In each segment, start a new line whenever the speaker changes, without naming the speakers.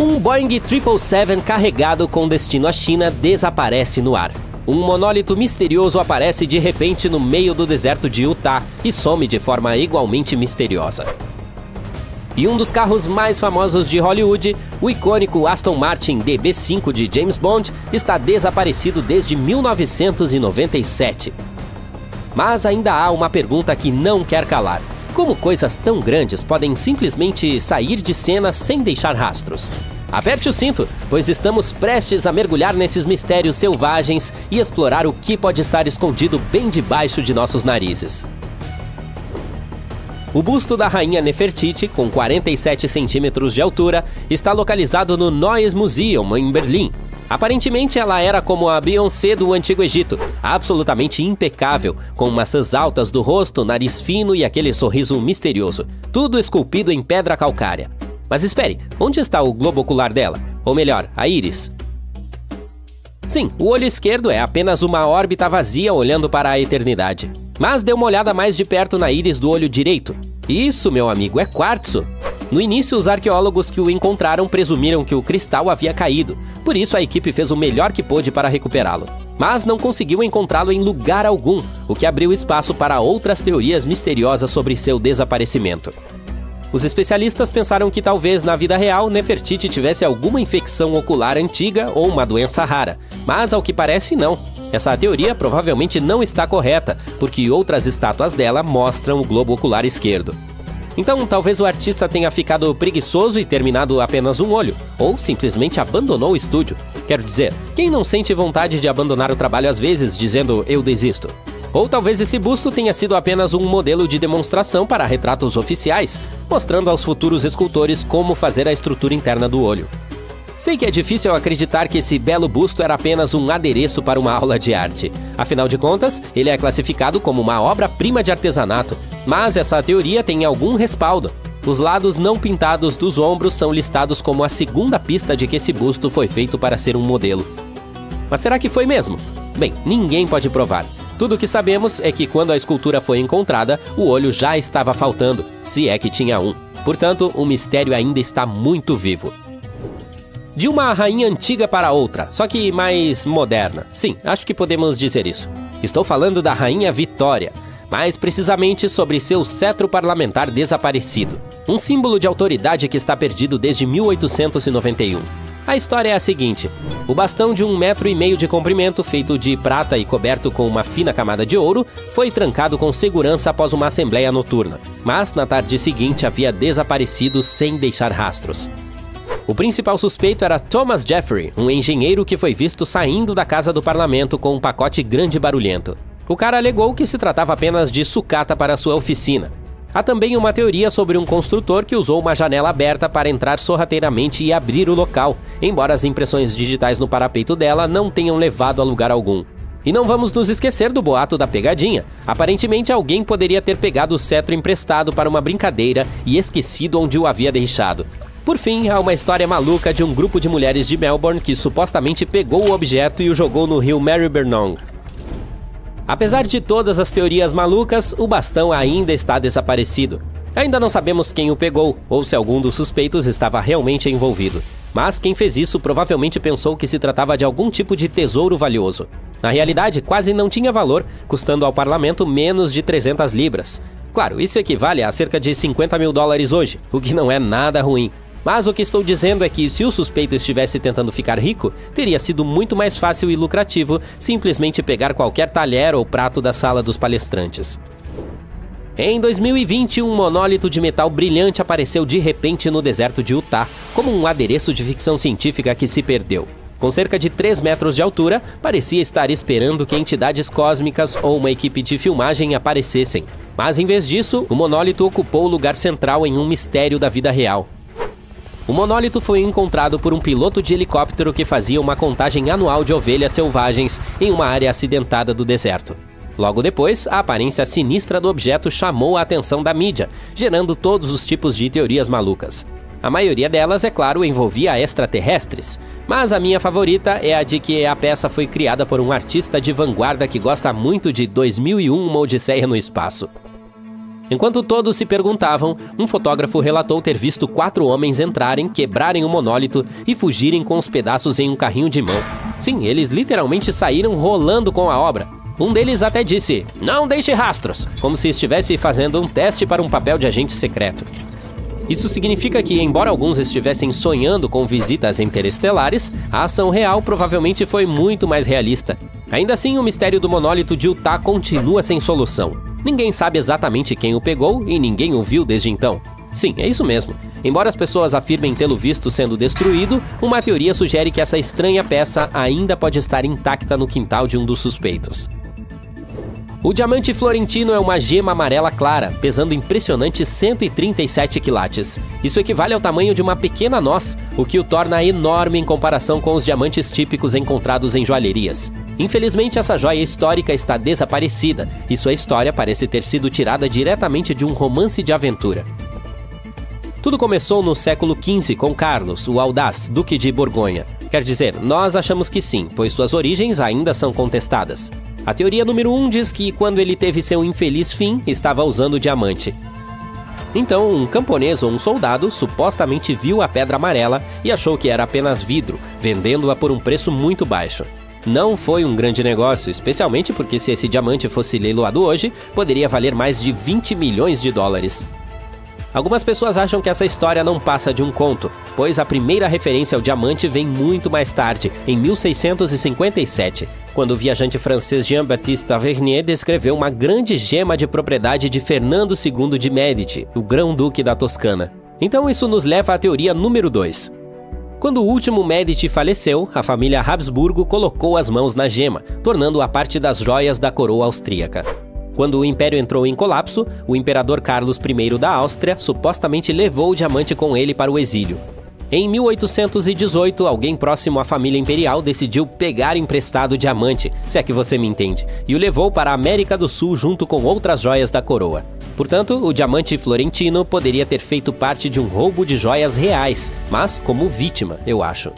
Um Boeing 777 carregado com destino à China desaparece no ar. Um monólito misterioso aparece de repente no meio do deserto de Utah e some de forma igualmente misteriosa. E um dos carros mais famosos de Hollywood, o icônico Aston Martin DB5 de James Bond, está desaparecido desde 1997. Mas ainda há uma pergunta que não quer calar. Como coisas tão grandes podem simplesmente sair de cena sem deixar rastros? Aperte o cinto, pois estamos prestes a mergulhar nesses mistérios selvagens e explorar o que pode estar escondido bem debaixo de nossos narizes. O busto da rainha Nefertiti, com 47 centímetros de altura, está localizado no Neues Museum, em Berlim. Aparentemente, ela era como a Beyoncé do Antigo Egito, absolutamente impecável, com maçãs altas do rosto, nariz fino e aquele sorriso misterioso, tudo esculpido em pedra calcária. Mas espere, onde está o globo ocular dela? Ou melhor, a íris? Sim, o olho esquerdo é apenas uma órbita vazia olhando para a eternidade. Mas dê uma olhada mais de perto na íris do olho direito. Isso, meu amigo, é quartzo. No início, os arqueólogos que o encontraram presumiram que o cristal havia caído, por isso a equipe fez o melhor que pôde para recuperá-lo. Mas não conseguiu encontrá-lo em lugar algum, o que abriu espaço para outras teorias misteriosas sobre seu desaparecimento. Os especialistas pensaram que talvez na vida real Nefertiti tivesse alguma infecção ocular antiga ou uma doença rara, mas ao que parece não. Essa teoria provavelmente não está correta, porque outras estátuas dela mostram o globo ocular esquerdo. Então, talvez o artista tenha ficado preguiçoso e terminado apenas um olho, ou simplesmente abandonou o estúdio. Quero dizer, quem não sente vontade de abandonar o trabalho às vezes, dizendo eu desisto? Ou talvez esse busto tenha sido apenas um modelo de demonstração para retratos oficiais, mostrando aos futuros escultores como fazer a estrutura interna do olho. Sei que é difícil acreditar que esse belo busto era apenas um adereço para uma aula de arte. Afinal de contas, ele é classificado como uma obra-prima de artesanato. Mas essa teoria tem algum respaldo. Os lados não pintados dos ombros são listados como a segunda pista de que esse busto foi feito para ser um modelo. Mas será que foi mesmo? Bem, ninguém pode provar. Tudo o que sabemos é que quando a escultura foi encontrada, o olho já estava faltando, se é que tinha um. Portanto, o mistério ainda está muito vivo. De uma rainha antiga para outra, só que mais moderna. Sim, acho que podemos dizer isso. Estou falando da rainha Vitória, mais precisamente sobre seu cetro parlamentar desaparecido. Um símbolo de autoridade que está perdido desde 1891. A história é a seguinte: o bastão de 1,5 metro de comprimento, feito de prata e coberto com uma fina camada de ouro, foi trancado com segurança após uma assembleia noturna. Mas na tarde seguinte havia desaparecido sem deixar rastros. O principal suspeito era Thomas Jeffrey, um engenheiro que foi visto saindo da casa do parlamento com um pacote grande e barulhento. O cara alegou que se tratava apenas de sucata para sua oficina. Há também uma teoria sobre um construtor que usou uma janela aberta para entrar sorrateiramente e abrir o local, embora as impressões digitais no parapeito dela não tenham levado a lugar algum. E não vamos nos esquecer do boato da pegadinha. Aparentemente alguém poderia ter pegado o cetro emprestado para uma brincadeira e esquecido onde o havia deixado. Por fim, há uma história maluca de um grupo de mulheres de Melbourne que supostamente pegou o objeto e o jogou no rio Maribyrnong. Apesar de todas as teorias malucas, o bastão ainda está desaparecido. Ainda não sabemos quem o pegou, ou se algum dos suspeitos estava realmente envolvido. Mas quem fez isso provavelmente pensou que se tratava de algum tipo de tesouro valioso. Na realidade, quase não tinha valor, custando ao parlamento menos de 300 libras. Claro, isso equivale a cerca de 50 mil dólares hoje, o que não é nada ruim. Mas o que estou dizendo é que se o suspeito estivesse tentando ficar rico, teria sido muito mais fácil e lucrativo simplesmente pegar qualquer talher ou prato da sala dos palestrantes. Em 2020, um monólito de metal brilhante apareceu de repente no deserto de Utah, como um adereço de ficção científica que se perdeu. Com cerca de 3 metros de altura, parecia estar esperando que entidades cósmicas ou uma equipe de filmagem aparecessem. Mas em vez disso, o monólito ocupou o lugar central em um mistério da vida real. O monólito foi encontrado por um piloto de helicóptero que fazia uma contagem anual de ovelhas selvagens em uma área acidentada do deserto. Logo depois, a aparência sinistra do objeto chamou a atenção da mídia, gerando todos os tipos de teorias malucas. A maioria delas, é claro, envolvia extraterrestres, mas a minha favorita é a de que a peça foi criada por um artista de vanguarda que gosta muito de 2001, Uma Odisseia no Espaço. Enquanto todos se perguntavam, um fotógrafo relatou ter visto 4 homens entrarem, quebrarem o monólito e fugirem com os pedaços em um carrinho de mão. Sim, eles literalmente saíram rolando com a obra. Um deles até disse, "Não deixe rastros", como se estivesse fazendo um teste para um papel de agente secreto. Isso significa que, embora alguns estivessem sonhando com visitas interestelares, a ação real provavelmente foi muito mais realista. Ainda assim, o mistério do monólito de Utah continua sem solução. Ninguém sabe exatamente quem o pegou e ninguém o viu desde então. Sim, é isso mesmo. Embora as pessoas afirmem tê-lo visto sendo destruído, uma teoria sugere que essa estranha peça ainda pode estar intacta no quintal de um dos suspeitos. O diamante florentino é uma gema amarela clara, pesando impressionantes 137 quilates. Isso equivale ao tamanho de uma pequena noz, o que o torna enorme em comparação com os diamantes típicos encontrados em joalherias. Infelizmente, essa joia histórica está desaparecida, e sua história parece ter sido tirada diretamente de um romance de aventura. Tudo começou no século XV com Carlos, o Audaz, Duque de Borgonha. Quer dizer, nós achamos que sim, pois suas origens ainda são contestadas. A teoria número 1 diz que, quando ele teve seu infeliz fim, estava usando diamante. Então, um camponês ou um soldado supostamente viu a pedra amarela e achou que era apenas vidro, vendendo-a por um preço muito baixo. Não foi um grande negócio, especialmente porque se esse diamante fosse leiloado hoje, poderia valer mais de 20 milhões de dólares. Algumas pessoas acham que essa história não passa de um conto, pois a primeira referência ao diamante vem muito mais tarde, em 1657, quando o viajante francês Jean-Baptiste Tavernier descreveu uma grande gema de propriedade de Fernando II de Médici, o grão-duque da Toscana. Então isso nos leva à teoria número 2. Quando o último Médici faleceu, a família Habsburgo colocou as mãos na gema, tornando-a parte das joias da coroa austríaca. Quando o Império entrou em colapso, o imperador Carlos I da Áustria supostamente levou o diamante com ele para o exílio. Em 1818, alguém próximo à família imperial decidiu pegar emprestado o diamante, se é que você me entende, e o levou para a América do Sul junto com outras joias da coroa. Portanto, o diamante florentino poderia ter feito parte de um roubo de joias reais, mas como vítima, eu acho.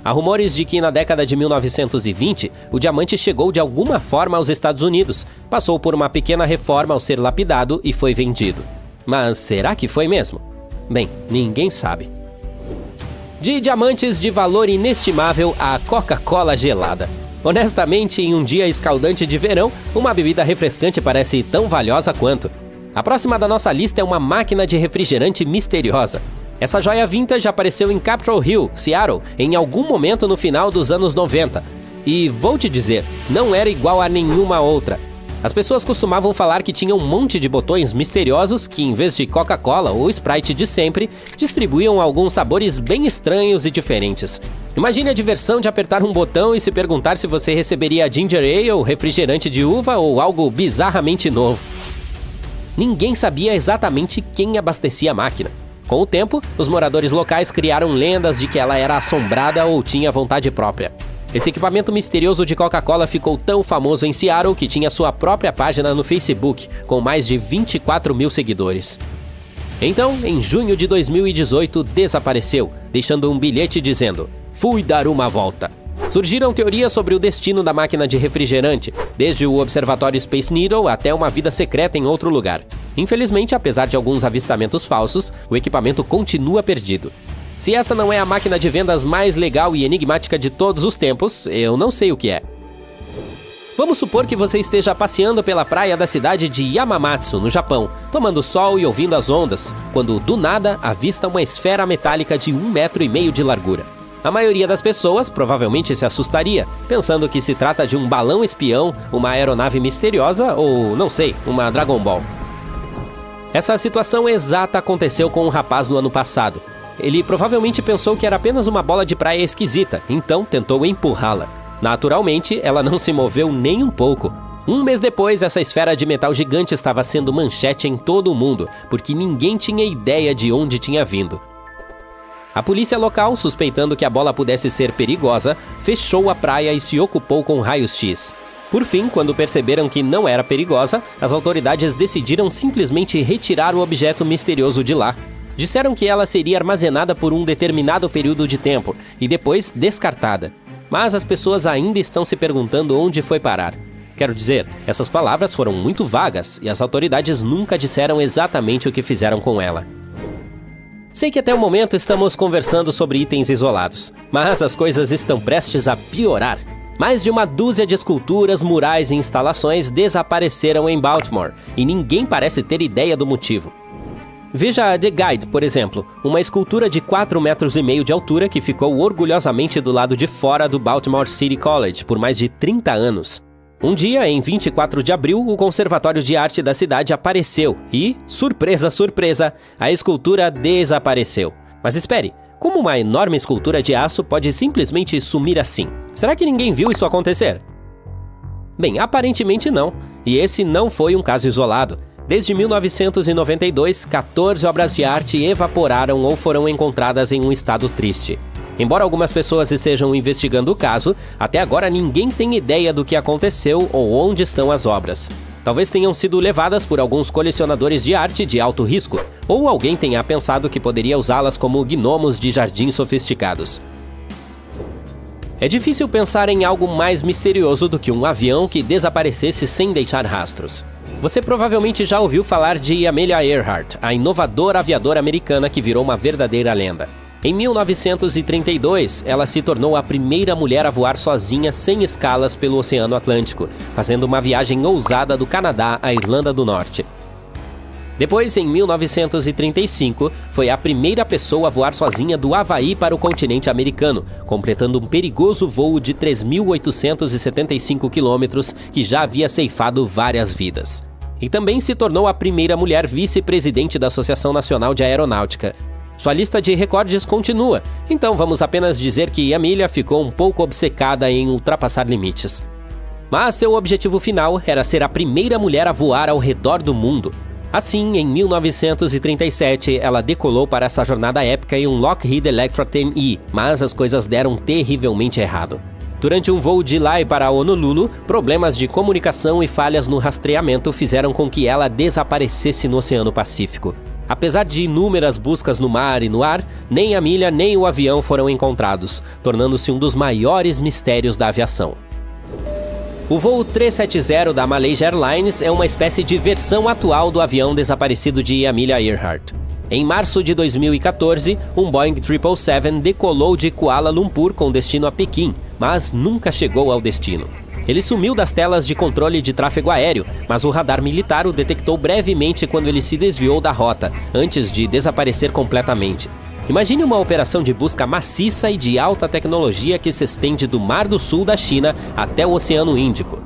Há rumores de que na década de 1920, o diamante chegou de alguma forma aos Estados Unidos, passou por uma pequena reforma ao ser lapidado e foi vendido. Mas será que foi mesmo? Bem, ninguém sabe. De diamantes de valor inestimável à Coca-Cola gelada. Honestamente, em um dia escaldante de verão, uma bebida refrescante parece tão valiosa quanto. A próxima da nossa lista é uma máquina de refrigerante misteriosa. Essa joia vintage apareceu em Capitol Hill, Seattle, em algum momento no final dos anos 90. E vou te dizer, não era igual a nenhuma outra. As pessoas costumavam falar que tinha um monte de botões misteriosos que, em vez de Coca-Cola ou Sprite de sempre, distribuíam alguns sabores bem estranhos e diferentes. Imagine a diversão de apertar um botão e se perguntar se você receberia ginger ale, refrigerante de uva ou algo bizarramente novo. Ninguém sabia exatamente quem abastecia a máquina. Com o tempo, os moradores locais criaram lendas de que ela era assombrada ou tinha vontade própria. Esse equipamento misterioso de Coca-Cola ficou tão famoso em Seattle que tinha sua própria página no Facebook, com mais de 24 mil seguidores. Então, em junho de 2018, desapareceu, deixando um bilhete dizendo: "Fui dar uma volta". Surgiram teorias sobre o destino da máquina de refrigerante, desde o observatório Space Needle até uma vida secreta em outro lugar. Infelizmente, apesar de alguns avistamentos falsos, o equipamento continua perdido. Se essa não é a máquina de vendas mais legal e enigmática de todos os tempos, eu não sei o que é. Vamos supor que você esteja passeando pela praia da cidade de Yamamatsu, no Japão, tomando sol e ouvindo as ondas, quando do nada avista uma esfera metálica de 1,5 metro de largura. A maioria das pessoas provavelmente se assustaria, pensando que se trata de um balão espião, uma aeronave misteriosa ou, não sei, uma Dragon Ball. Essa situação exata aconteceu com um rapaz no ano passado. Ele provavelmente pensou que era apenas uma bola de praia esquisita, então tentou empurrá-la. Naturalmente, ela não se moveu nem um pouco. Um mês depois, essa esfera de metal gigante estava sendo manchete em todo o mundo, porque ninguém tinha ideia de onde tinha vindo. A polícia local, suspeitando que a bola pudesse ser perigosa, fechou a praia e se ocupou com raios-x. Por fim, quando perceberam que não era perigosa, as autoridades decidiram simplesmente retirar o objeto misterioso de lá. Disseram que ela seria armazenada por um determinado período de tempo e depois descartada. Mas as pessoas ainda estão se perguntando onde foi parar. Quero dizer, essas palavras foram muito vagas e as autoridades nunca disseram exatamente o que fizeram com ela. Sei que até o momento estamos conversando sobre itens isolados, mas as coisas estão prestes a piorar. Mais de uma dúzia de esculturas, murais e instalações desapareceram em Baltimore, e ninguém parece ter ideia do motivo. Veja a The Guide, por exemplo, uma escultura de 4,5 metros de altura que ficou orgulhosamente do lado de fora do Baltimore City College por mais de 30 anos. Um dia, em 24 de abril, o Conservatório de Arte da cidade apareceu e, surpresa, surpresa, a escultura desapareceu. Mas espere, como uma enorme escultura de aço pode simplesmente sumir assim? Será que ninguém viu isso acontecer? Bem, aparentemente não, e esse não foi um caso isolado. Desde 1992, 14 obras de arte evaporaram ou foram encontradas em um estado triste. Embora algumas pessoas estejam investigando o caso, até agora ninguém tem ideia do que aconteceu ou onde estão as obras. Talvez tenham sido levadas por alguns colecionadores de arte de alto risco, ou alguém tenha pensado que poderia usá-las como gnomos de jardim sofisticados. É difícil pensar em algo mais misterioso do que um avião que desaparecesse sem deixar rastros. Você provavelmente já ouviu falar de Amelia Earhart, a inovadora aviadora americana que virou uma verdadeira lenda. Em 1932, ela se tornou a primeira mulher a voar sozinha sem escalas pelo Oceano Atlântico, fazendo uma viagem ousada do Canadá à Irlanda do Norte. Depois, em 1935, foi a primeira pessoa a voar sozinha do Havaí para o continente americano, completando um perigoso voo de 3.875 quilômetros que já havia ceifado várias vidas. E também se tornou a primeira mulher vice-presidente da Associação Nacional de Aeronáutica. Sua lista de recordes continua, então vamos apenas dizer que Amelia ficou um pouco obcecada em ultrapassar limites. Mas seu objetivo final era ser a primeira mulher a voar ao redor do mundo. Assim, em 1937, ela decolou para essa jornada épica em um Lockheed Electra 10E, mas as coisas deram terrivelmente errado. Durante um voo de lá para Honolulu, problemas de comunicação e falhas no rastreamento fizeram com que ela desaparecesse no Oceano Pacífico. Apesar de inúmeras buscas no mar e no ar, nem Amelia nem o avião foram encontrados, tornando-se um dos maiores mistérios da aviação. O voo 370 da Malaysia Airlines é uma espécie de versão atual do avião desaparecido de Amelia Earhart. Em março de 2014, um Boeing 777 decolou de Kuala Lumpur com destino a Pequim, mas nunca chegou ao destino. Ele sumiu das telas de controle de tráfego aéreo, mas o radar militar o detectou brevemente quando ele se desviou da rota, antes de desaparecer completamente. Imagine uma operação de busca maciça e de alta tecnologia que se estende do Mar do Sul da China até o Oceano Índico.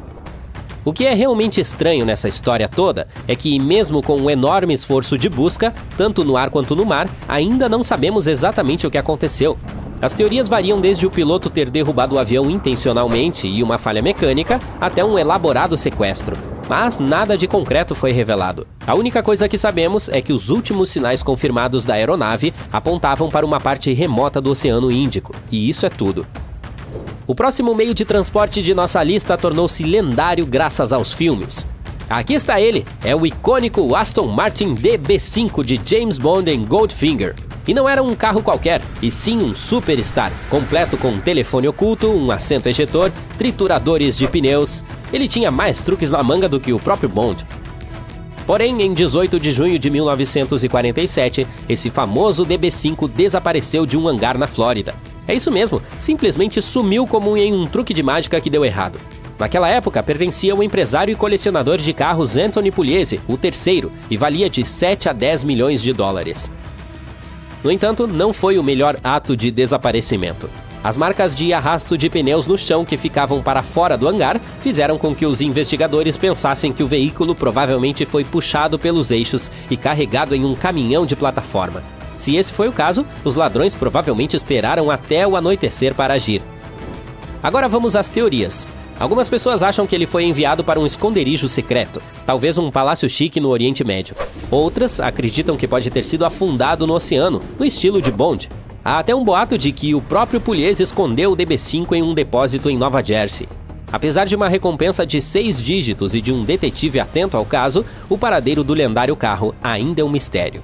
O que é realmente estranho nessa história toda é que, mesmo com um enorme esforço de busca, tanto no ar quanto no mar, ainda não sabemos exatamente o que aconteceu. As teorias variam desde o piloto ter derrubado o avião intencionalmente e uma falha mecânica, até um elaborado sequestro. Mas nada de concreto foi revelado. A única coisa que sabemos é que os últimos sinais confirmados da aeronave apontavam para uma parte remota do Oceano Índico, e isso é tudo. O próximo meio de transporte de nossa lista tornou-se lendário graças aos filmes. Aqui está ele, é o icônico Aston Martin DB5 de James Bond em Goldfinger. E não era um carro qualquer, e sim um superstar, completo com um telefone oculto, um assento ejetor, trituradores de pneus. Ele tinha mais truques na manga do que o próprio Bond. Porém, em 18 de junho de 1947, esse famoso DB5 desapareceu de um hangar na Flórida. É isso mesmo, simplesmente sumiu como em um truque de mágica que deu errado. Naquela época, pertencia ao empresário e colecionador de carros Anthony Pugliese, o terceiro, e valia de 7 a 10 milhões de dólares. No entanto, não foi o melhor ato de desaparecimento. As marcas de arrasto de pneus no chão que ficavam para fora do hangar fizeram com que os investigadores pensassem que o veículo provavelmente foi puxado pelos eixos e carregado em um caminhão de plataforma. Se esse foi o caso, os ladrões provavelmente esperaram até o anoitecer para agir. Agora vamos às teorias. Algumas pessoas acham que ele foi enviado para um esconderijo secreto, talvez um palácio chique no Oriente Médio. Outras acreditam que pode ter sido afundado no oceano, no estilo de Bond. Há até um boato de que o próprio Pugliese escondeu o DB5 em um depósito em Nova Jersey. Apesar de uma recompensa de 6 dígitos e de um detetive atento ao caso, o paradeiro do lendário carro ainda é um mistério.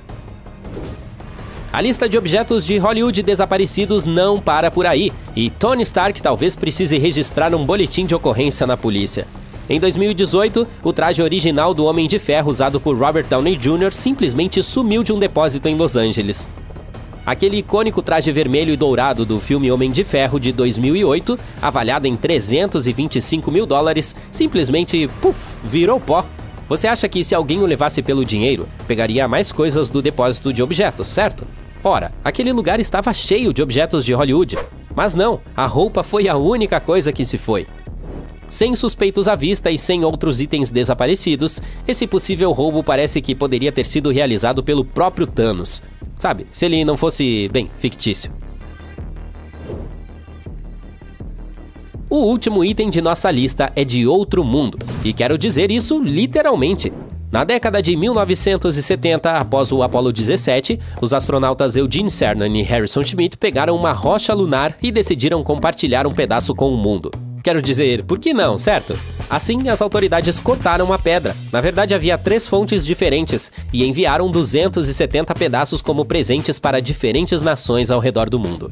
A lista de objetos de Hollywood desaparecidos não para por aí, e Tony Stark talvez precise registrar um boletim de ocorrência na polícia. Em 2018, o traje original do Homem de Ferro usado por Robert Downey Jr. simplesmente sumiu de um depósito em Los Angeles. Aquele icônico traje vermelho e dourado do filme Homem de Ferro de 2008, avaliado em $325 mil, simplesmente, virou pó. Você acha que se alguém o levasse pelo dinheiro, pegaria mais coisas do depósito de objetos, certo? Ora, aquele lugar estava cheio de objetos de Hollywood. Mas não, a roupa foi a única coisa que se foi. Sem suspeitos à vista e sem outros itens desaparecidos, esse possível roubo parece que poderia ter sido realizado pelo próprio Thanos. Sabe, se ele não fosse, bem, fictício. O último item de nossa lista é de outro mundo, e quero dizer isso literalmente. Na década de 1970, após o Apollo 17, os astronautas Eugene Cernan e Harrison Schmitt pegaram uma rocha lunar e decidiram compartilhar um pedaço com o mundo. Quero dizer, por que não, certo? Assim, as autoridades cortaram a pedra. Na verdade, havia 3 fontes diferentes e enviaram 270 pedaços como presentes para diferentes nações ao redor do mundo.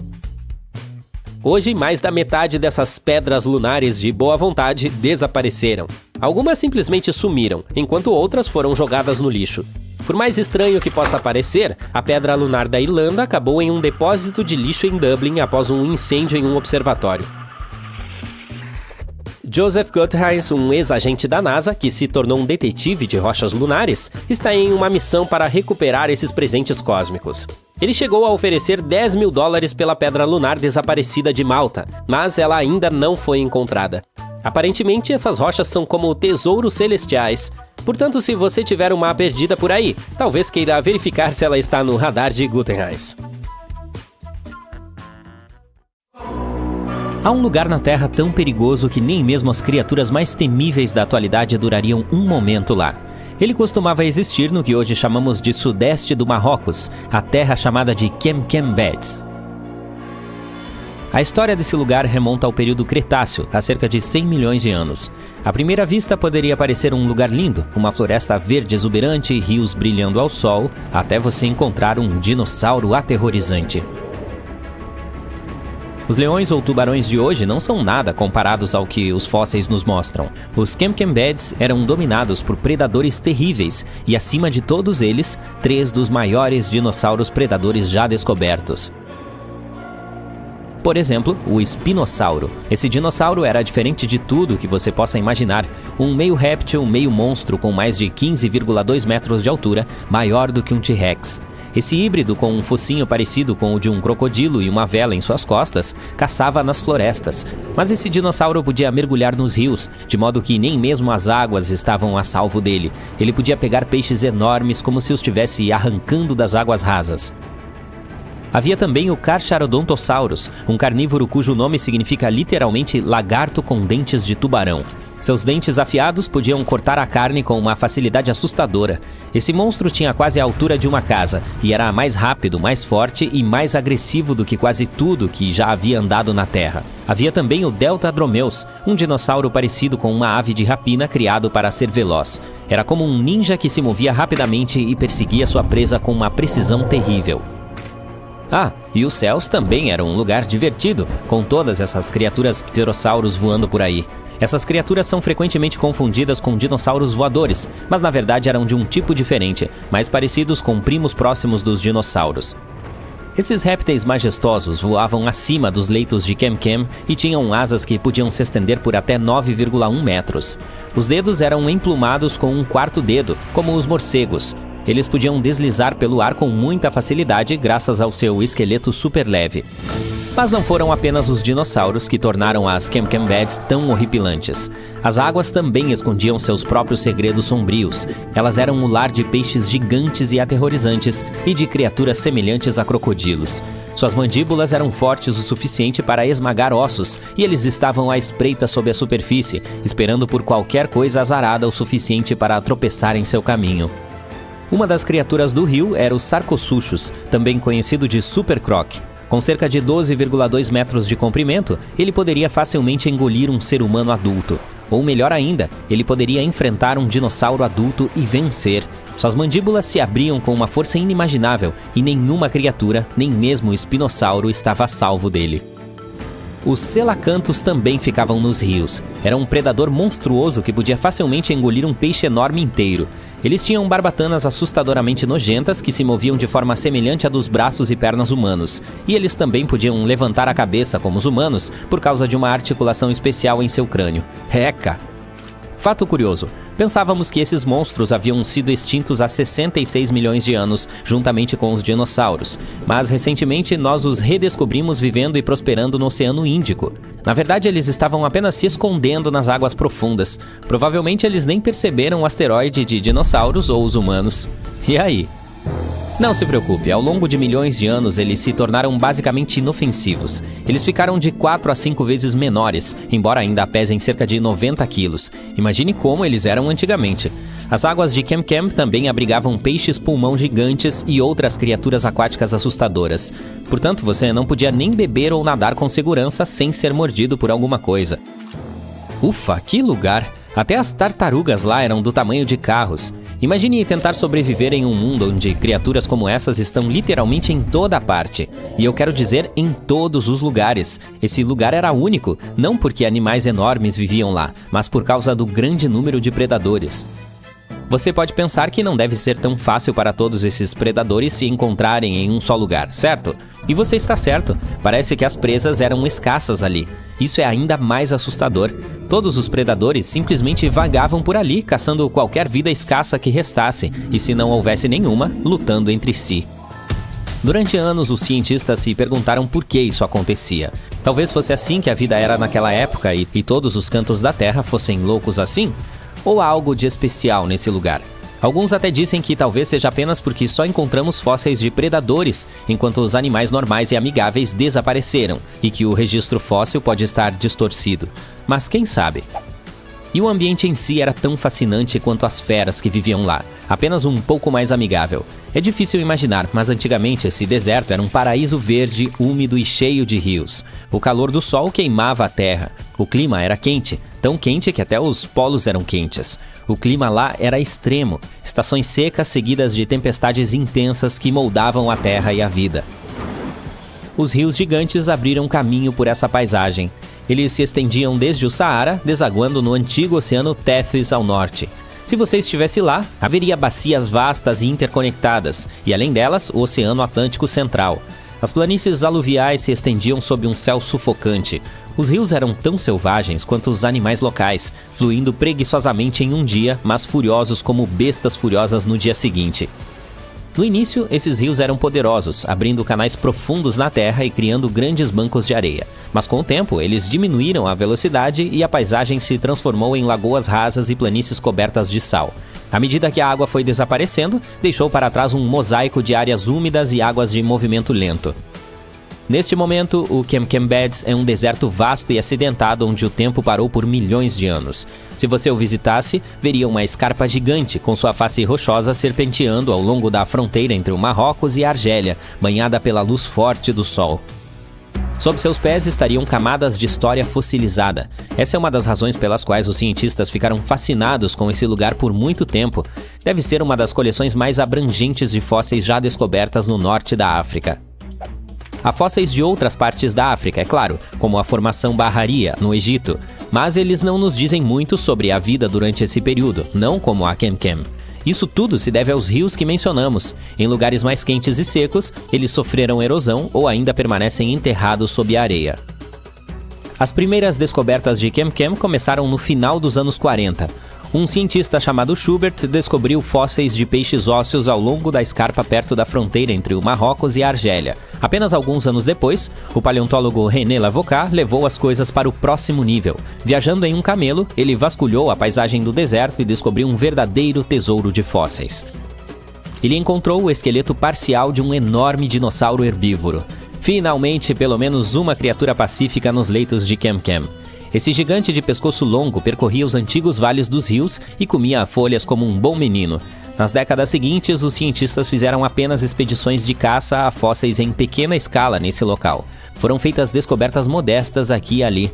Hoje, mais da metade dessas pedras lunares de boa vontade desapareceram. Algumas simplesmente sumiram, enquanto outras foram jogadas no lixo. Por mais estranho que possa parecer, a pedra lunar da Irlanda acabou em um depósito de lixo em Dublin após um incêndio em um observatório. Joseph Gutierrez, um ex-agente da NASA, que se tornou um detetive de rochas lunares, está em uma missão para recuperar esses presentes cósmicos. Ele chegou a oferecer $10 mil pela pedra lunar desaparecida de Malta, mas ela ainda não foi encontrada. Aparentemente, essas rochas são como tesouros celestiais. Portanto, se você tiver uma perdida por aí, talvez queira verificar se ela está no radar de Gutierrez.
Há um lugar na Terra tão perigoso que nem mesmo as criaturas mais temíveis da atualidade durariam um momento lá. Ele costumava existir no que hoje chamamos de sudeste do Marrocos, a terra chamada de Kemkem Beds. A história desse lugar remonta ao período Cretáceo, há cerca de 100 milhões de anos. À primeira vista poderia parecer um lugar lindo, uma floresta verde exuberante e rios brilhando ao sol, até você encontrar um dinossauro aterrorizante. Os leões ou tubarões de hoje não são nada comparados ao que os fósseis nos mostram. Os Kemkem Beds eram dominados por predadores terríveis e, acima de todos eles, 3 dos maiores dinossauros predadores já descobertos. Por exemplo, o espinossauro. Esse dinossauro era diferente de tudo que você possa imaginar. Um meio réptil, meio monstro com mais de 15,2 metros de altura, maior do que um T-Rex. Esse híbrido, com um focinho parecido com o de um crocodilo e uma vela em suas costas, caçava nas florestas. Mas esse dinossauro podia mergulhar nos rios, de modo que nem mesmo as águas estavam a salvo dele. Ele podia pegar peixes enormes como se os estivesse arrancando das águas rasas. Havia também o Carcharodontosaurus, um carnívoro cujo nome significa literalmente lagarto com dentes de tubarão. Seus dentes afiados podiam cortar a carne com uma facilidade assustadora. Esse monstro tinha quase a altura de uma casa e era mais rápido, mais forte e mais agressivo do que quase tudo que já havia andado na Terra. Havia também o Deltadromeus, um dinossauro parecido com uma ave de rapina criado para ser veloz. Era como um ninja que se movia rapidamente e perseguia sua presa com uma precisão terrível. Ah, e os céus também eram um lugar divertido, com todas essas criaturas pterossauros voando por aí. Essas criaturas são frequentemente confundidas com dinossauros voadores, mas na verdade eram de um tipo diferente, mais parecidos com primos próximos dos dinossauros. Esses répteis majestosos voavam acima dos leitos de Kemkem e tinham asas que podiam se estender por até 9,1 metros. Os dedos eram emplumados com um quarto dedo, como os morcegos. Eles podiam deslizar pelo ar com muita facilidade graças ao seu esqueleto super leve. Mas não foram apenas os dinossauros que tornaram as Kemkem Beds tão horripilantes. As águas também escondiam seus próprios segredos sombrios. Elas eram o lar de peixes gigantes e aterrorizantes e de criaturas semelhantes a crocodilos. Suas mandíbulas eram fortes o suficiente para esmagar ossos e eles estavam à espreita sob a superfície, esperando por qualquer coisa azarada o suficiente para tropeçar em seu caminho. Uma das criaturas do rio era o Sarcosuchus, também conhecido de Super Croc. Com cerca de 12,2 metros de comprimento, ele poderia facilmente engolir um ser humano adulto. Ou melhor ainda, ele poderia enfrentar um dinossauro adulto e vencer. Suas mandíbulas se abriam com uma força inimaginável e nenhuma criatura, nem mesmo o espinossauro, estava a salvo dele. Os selacanthus também ficavam nos rios. Era um predador monstruoso que podia facilmente engolir um peixe enorme inteiro. Eles tinham barbatanas assustadoramente nojentas que se moviam de forma semelhante à dos braços e pernas humanos. E eles também podiam levantar a cabeça como os humanos por causa de uma articulação especial em seu crânio. Eca! Fato curioso, pensávamos que esses monstros haviam sido extintos há 66 milhões de anos, juntamente com os dinossauros, mas recentemente nós os redescobrimos vivendo e prosperando no Oceano Índico. Na verdade, eles estavam apenas se escondendo nas águas profundas. Provavelmente eles nem perceberam o asteroide de dinossauros ou os humanos. E aí? Não se preocupe, ao longo de milhões de anos eles se tornaram basicamente inofensivos. Eles ficaram de 4 a 5 vezes menores, embora ainda pesem cerca de 90 quilos. Imagine como eles eram antigamente. As águas de Kem-Kem também abrigavam peixes-pulmão gigantes e outras criaturas aquáticas assustadoras. Portanto, você não podia nem beber ou nadar com segurança sem ser mordido por alguma coisa. Ufa, que lugar! Até as tartarugas lá eram do tamanho de carros. Imagine tentar sobreviver em um mundo onde criaturas como essas estão literalmente em toda parte. E eu quero dizer em todos os lugares. Esse lugar era único, não porque animais enormes viviam lá, mas por causa do grande número de predadores. Você pode pensar que não deve ser tão fácil para todos esses predadores se encontrarem em um só lugar, certo? E você está certo, parece que as presas eram escassas ali. Isso é ainda mais assustador. Todos os predadores simplesmente vagavam por ali, caçando qualquer vida escassa que restasse, e se não houvesse nenhuma, lutando entre si. Durante anos, os cientistas se perguntaram por que isso acontecia. Talvez fosse assim que a vida era naquela época e todos os cantos da Terra fossem loucos assim? Ou há algo de especial nesse lugar? Alguns até dizem que talvez seja apenas porque só encontramos fósseis de predadores, enquanto os animais normais e amigáveis desapareceram, e que o registro fóssil pode estar distorcido. Mas quem sabe? E o ambiente em si era tão fascinante quanto as feras que viviam lá, apenas um pouco mais amigável. É difícil imaginar, mas antigamente esse deserto era um paraíso verde, úmido e cheio de rios. O calor do sol queimava a terra. O clima era quente, tão quente que até os polos eram quentes. O clima lá era extremo, estações secas seguidas de tempestades intensas que moldavam a terra e a vida. Os rios gigantes abriram caminho por essa paisagem. Eles se estendiam desde o Saara, desaguando no antigo Oceano Tethys ao norte. Se você estivesse lá, haveria bacias vastas e interconectadas, e além delas, o Oceano Atlântico Central. As planícies aluviais se estendiam sob um céu sufocante. Os rios eram tão selvagens quanto os animais locais, fluindo preguiçosamente em um dia, mas furiosos como bestas furiosas no dia seguinte. No início, esses rios eram poderosos, abrindo canais profundos na terra e criando grandes bancos de areia. Mas com o tempo, eles diminuíram a velocidade e a paisagem se transformou em lagoas rasas e planícies cobertas de sal. À medida que a água foi desaparecendo, deixou para trás um mosaico de áreas úmidas e águas de movimento lento. Neste momento, o Kem-Kem Beds é um deserto vasto e acidentado onde o tempo parou por milhões de anos. Se você o visitasse, veria uma escarpa gigante com sua face rochosa serpenteando ao longo da fronteira entre o Marrocos e a Argélia, banhada pela luz forte do sol. Sob seus pés estariam camadas de história fossilizada. Essa é uma das razões pelas quais os cientistas ficaram fascinados com esse lugar por muito tempo. Deve ser uma das coleções mais abrangentes de fósseis já descobertas no norte da África. Há fósseis de outras partes da África, é claro, como a formação Bahariya, no Egito, mas eles não nos dizem muito sobre a vida durante esse período, não como a Kem-Kem. Isso tudo se deve aos rios que mencionamos. Em lugares mais quentes e secos, eles sofreram erosão ou ainda permanecem enterrados sob a areia. As primeiras descobertas de Kem-Kem começaram no final dos anos 40. Um cientista chamado Schubert descobriu fósseis de peixes ósseos ao longo da escarpa perto da fronteira entre o Marrocos e a Argélia. Apenas alguns anos depois, o paleontólogo René Lavocat levou as coisas para o próximo nível. Viajando em um camelo, ele vasculhou a paisagem do deserto e descobriu um verdadeiro tesouro de fósseis. Ele encontrou o esqueleto parcial de um enorme dinossauro herbívoro. Finalmente, pelo menos uma criatura pacífica nos leitos de Kem-Kem. Esse gigante de pescoço longo percorria os antigos vales dos rios e comia folhas como um bom menino. Nas décadas seguintes, os cientistas fizeram apenas expedições de caça a fósseis em pequena escala nesse local. Foram feitas descobertas modestas aqui e ali.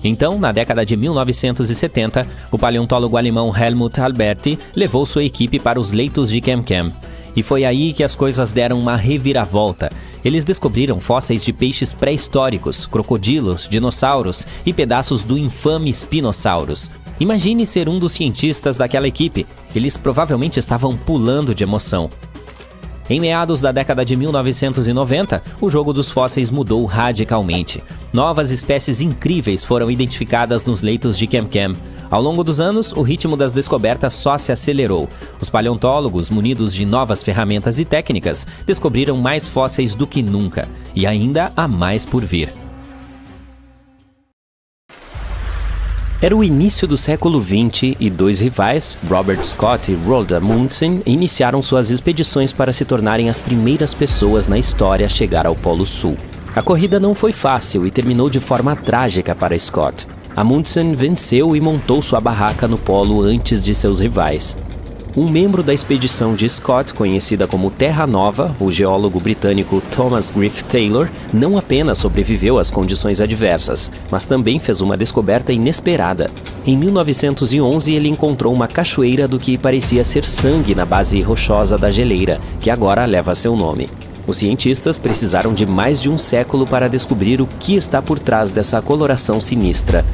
Então, na década de 1970, o paleontólogo alemão Helmut Alberti levou sua equipe para os leitos de Kem-Kem. E foi aí que as coisas deram uma reviravolta. Eles descobriram fósseis de peixes pré-históricos, crocodilos, dinossauros e pedaços do infame Spinosaurus. Imagine ser um dos cientistas daquela equipe. Eles provavelmente estavam pulando de emoção. Em meados da década de 1990, o jogo dos fósseis mudou radicalmente. Novas espécies incríveis foram identificadas nos leitos de Kemkem. Ao longo dos anos, o ritmo das descobertas só se acelerou. Os paleontólogos, munidos de novas ferramentas e técnicas, descobriram mais fósseis do que nunca. E ainda há mais por vir.
Era o início do século XX e dois rivais, Robert Scott e Roald Amundsen, iniciaram suas expedições para se tornarem as primeiras pessoas na história a chegar ao Polo Sul. A corrida não foi fácil e terminou de forma trágica para Scott. Amundsen venceu e montou sua barraca no polo antes de seus rivais. Um membro da expedição de Scott, conhecida como Terra Nova, o geólogo britânico Thomas Griffith Taylor, não apenas sobreviveu às condições adversas, mas também fez uma descoberta inesperada. Em 1911, ele encontrou uma cachoeira do que parecia ser sangue na base rochosa da geleira, que agora leva seu nome. Os cientistas precisaram de mais de um século para descobrir o que está por trás dessa coloração sinistra.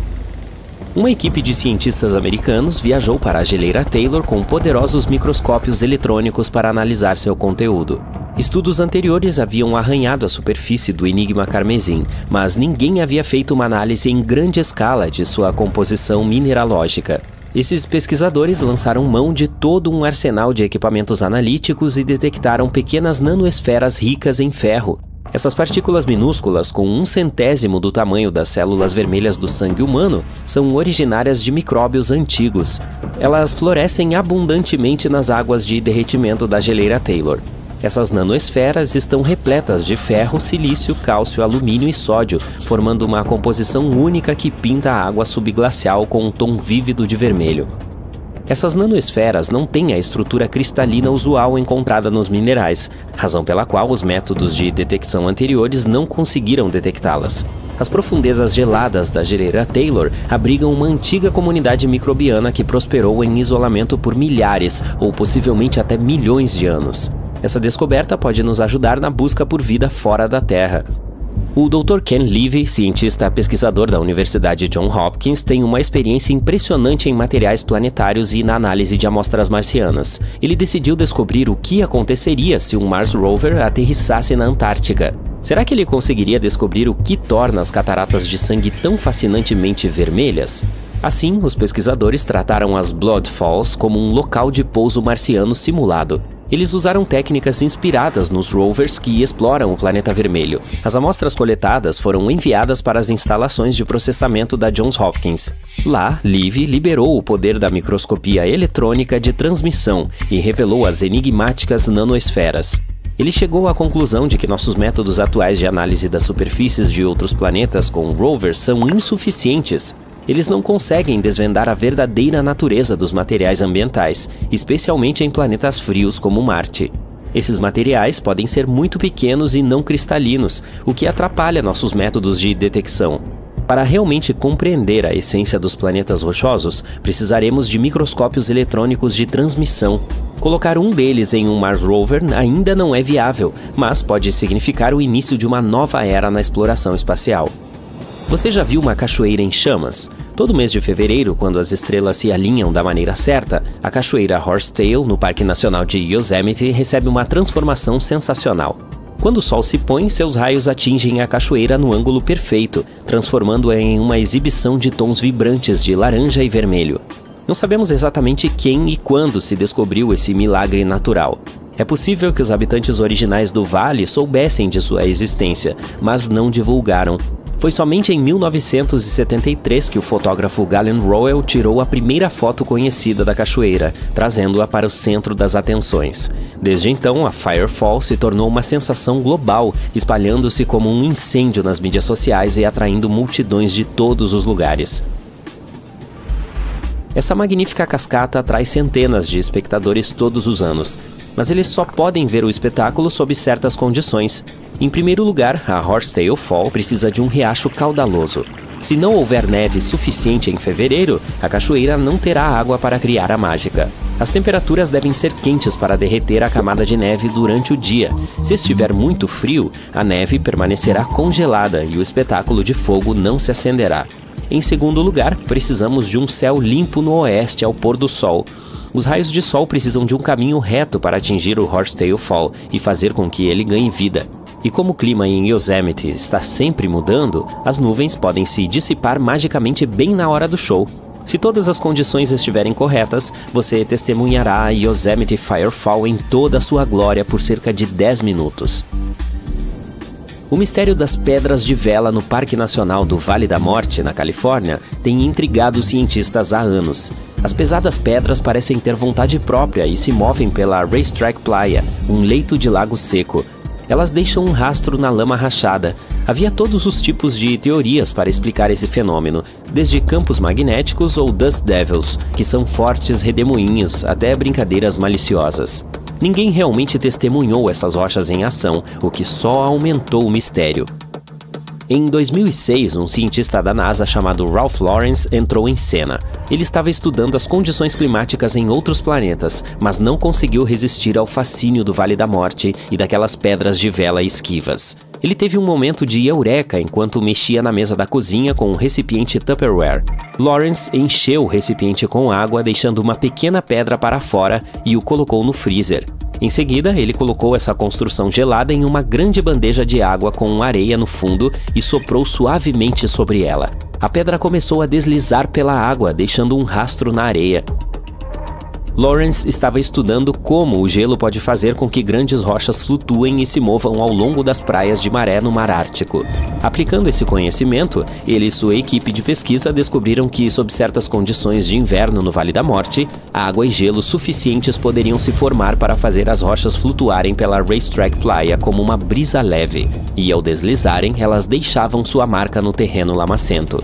Uma equipe de cientistas americanos viajou para a geleira Taylor com poderosos microscópios eletrônicos para analisar seu conteúdo. Estudos anteriores haviam arranhado a superfície do enigma carmesim, mas ninguém havia feito uma análise em grande escala de sua composição mineralógica. Esses pesquisadores lançaram mão de todo um arsenal de equipamentos analíticos e detectaram pequenas nanoesferas ricas em ferro. Essas partículas minúsculas, com 1/100º do tamanho das células vermelhas do sangue humano, são originárias de micróbios antigos. Elas florescem abundantemente nas águas de derretimento da geleira Taylor. Essas nanoesferas estão repletas de ferro, silício, cálcio, alumínio e sódio, formando uma composição única que pinta a água subglacial com um tom vívido de vermelho. Essas nanoesferas não têm a estrutura cristalina usual encontrada nos minerais, razão pela qual os métodos de detecção anteriores não conseguiram detectá-las. As profundezas geladas da geleira Taylor abrigam uma antiga comunidade microbiana que prosperou em isolamento por milhares ou possivelmente até milhões de anos. Essa descoberta pode nos ajudar na busca por vida fora da Terra. O Dr. Ken Levy, cientista pesquisador da Universidade Johns Hopkins, tem uma experiência impressionante em materiais planetários e na análise de amostras marcianas. Ele decidiu descobrir o que aconteceria se um Mars Rover aterrissasse na Antártica. Será que ele conseguiria descobrir o que torna as cataratas de sangue tão fascinantemente vermelhas? Assim, os pesquisadores trataram as Blood Falls como um local de pouso marciano simulado. Eles usaram técnicas inspiradas nos rovers que exploram o planeta vermelho. As amostras coletadas foram enviadas para as instalações de processamento da Johns Hopkins. Lá, Levy liberou o poder da microscopia eletrônica de transmissão e revelou as enigmáticas nanoesferas. Ele chegou à conclusão de que nossos métodos atuais de análise das superfícies de outros planetas com rovers são insuficientes. Eles não conseguem desvendar a verdadeira natureza dos materiais ambientais, especialmente em planetas frios como Marte. Esses materiais podem ser muito pequenos e não cristalinos, o que atrapalha nossos métodos de detecção. Para realmente compreender a essência dos planetas rochosos, precisaremos de microscópios eletrônicos de transmissão. Colocar um deles em um Mars Rover ainda não é viável, mas pode significar o início de uma nova era na exploração espacial. Você já viu uma cachoeira em chamas? Todo mês de fevereiro, quando as estrelas se alinham da maneira certa, a cachoeira Horsetail, no Parque Nacional de Yosemite, recebe uma transformação sensacional. Quando o sol se põe, seus raios atingem a cachoeira no ângulo perfeito, transformando-a em uma exibição de tons vibrantes de laranja e vermelho. Não sabemos exatamente quem e quando se descobriu esse milagre natural. É possível que os habitantes originais do vale soubessem de sua existência, mas não divulgaram. Foi somente em 1973 que o fotógrafo Galen Rowell tirou a primeira foto conhecida da cachoeira, trazendo-a para o centro das atenções. Desde então, a Firefall se tornou uma sensação global, espalhando-se como um incêndio nas mídias sociais e atraindo multidões de todos os lugares. Essa magnífica cascata atrai centenas de espectadores todos os anos, mas eles só podem ver o espetáculo sob certas condições. Em primeiro lugar, a Horsetail Fall precisa de um riacho caudaloso. Se não houver neve suficiente em fevereiro, a cachoeira não terá água para criar a mágica. As temperaturas devem ser quentes para derreter a camada de neve durante o dia. Se estiver muito frio, a neve permanecerá congelada e o espetáculo de fogo não se acenderá. Em segundo lugar, precisamos de um céu limpo no oeste ao pôr do sol. Os raios de sol precisam de um caminho reto para atingir o Horsetail Fall e fazer com que ele ganhe vida. E como o clima em Yosemite está sempre mudando, as nuvens podem se dissipar magicamente bem na hora do show. Se todas as condições estiverem corretas, você testemunhará a Yosemite Firefall em toda a sua glória por cerca de 10 minutos. O mistério das pedras de vela no Parque Nacional do Vale da Morte, na Califórnia, tem intrigado os cientistas há anos. As pesadas pedras parecem ter vontade própria e se movem pela Racetrack Playa, um leito de lago seco. Elas deixam um rastro na lama rachada. Havia todos os tipos de teorias para explicar esse fenômeno, desde campos magnéticos ou dust devils, que são fortes redemoinhos, até brincadeiras maliciosas. Ninguém realmente testemunhou essas rochas em ação, o que só aumentou o mistério. Em 2006, um cientista da NASA chamado Ralph Lawrence entrou em cena. Ele estava estudando as condições climáticas em outros planetas, mas não conseguiu resistir ao fascínio do Vale da Morte e daquelas pedras de vela esquivas. Ele teve um momento de eureka enquanto mexia na mesa da cozinha com um recipiente Tupperware. Lawrence encheu o recipiente com água, deixando uma pequena pedra para fora e o colocou no freezer. Em seguida, ele colocou essa construção gelada em uma grande bandeja de água com areia no fundo e soprou suavemente sobre ela. A pedra começou a deslizar pela água, deixando um rastro na areia. Lawrence estava estudando como o gelo pode fazer com que grandes rochas flutuem e se movam ao longo das praias de maré no Mar Ártico. Aplicando esse conhecimento, ele e sua equipe de pesquisa descobriram que, sob certas condições de inverno no Vale da Morte, água e gelo suficientes poderiam se formar para fazer as rochas flutuarem pela Racetrack Playa como uma brisa leve, e ao deslizarem, elas deixavam sua marca no terreno lamacento.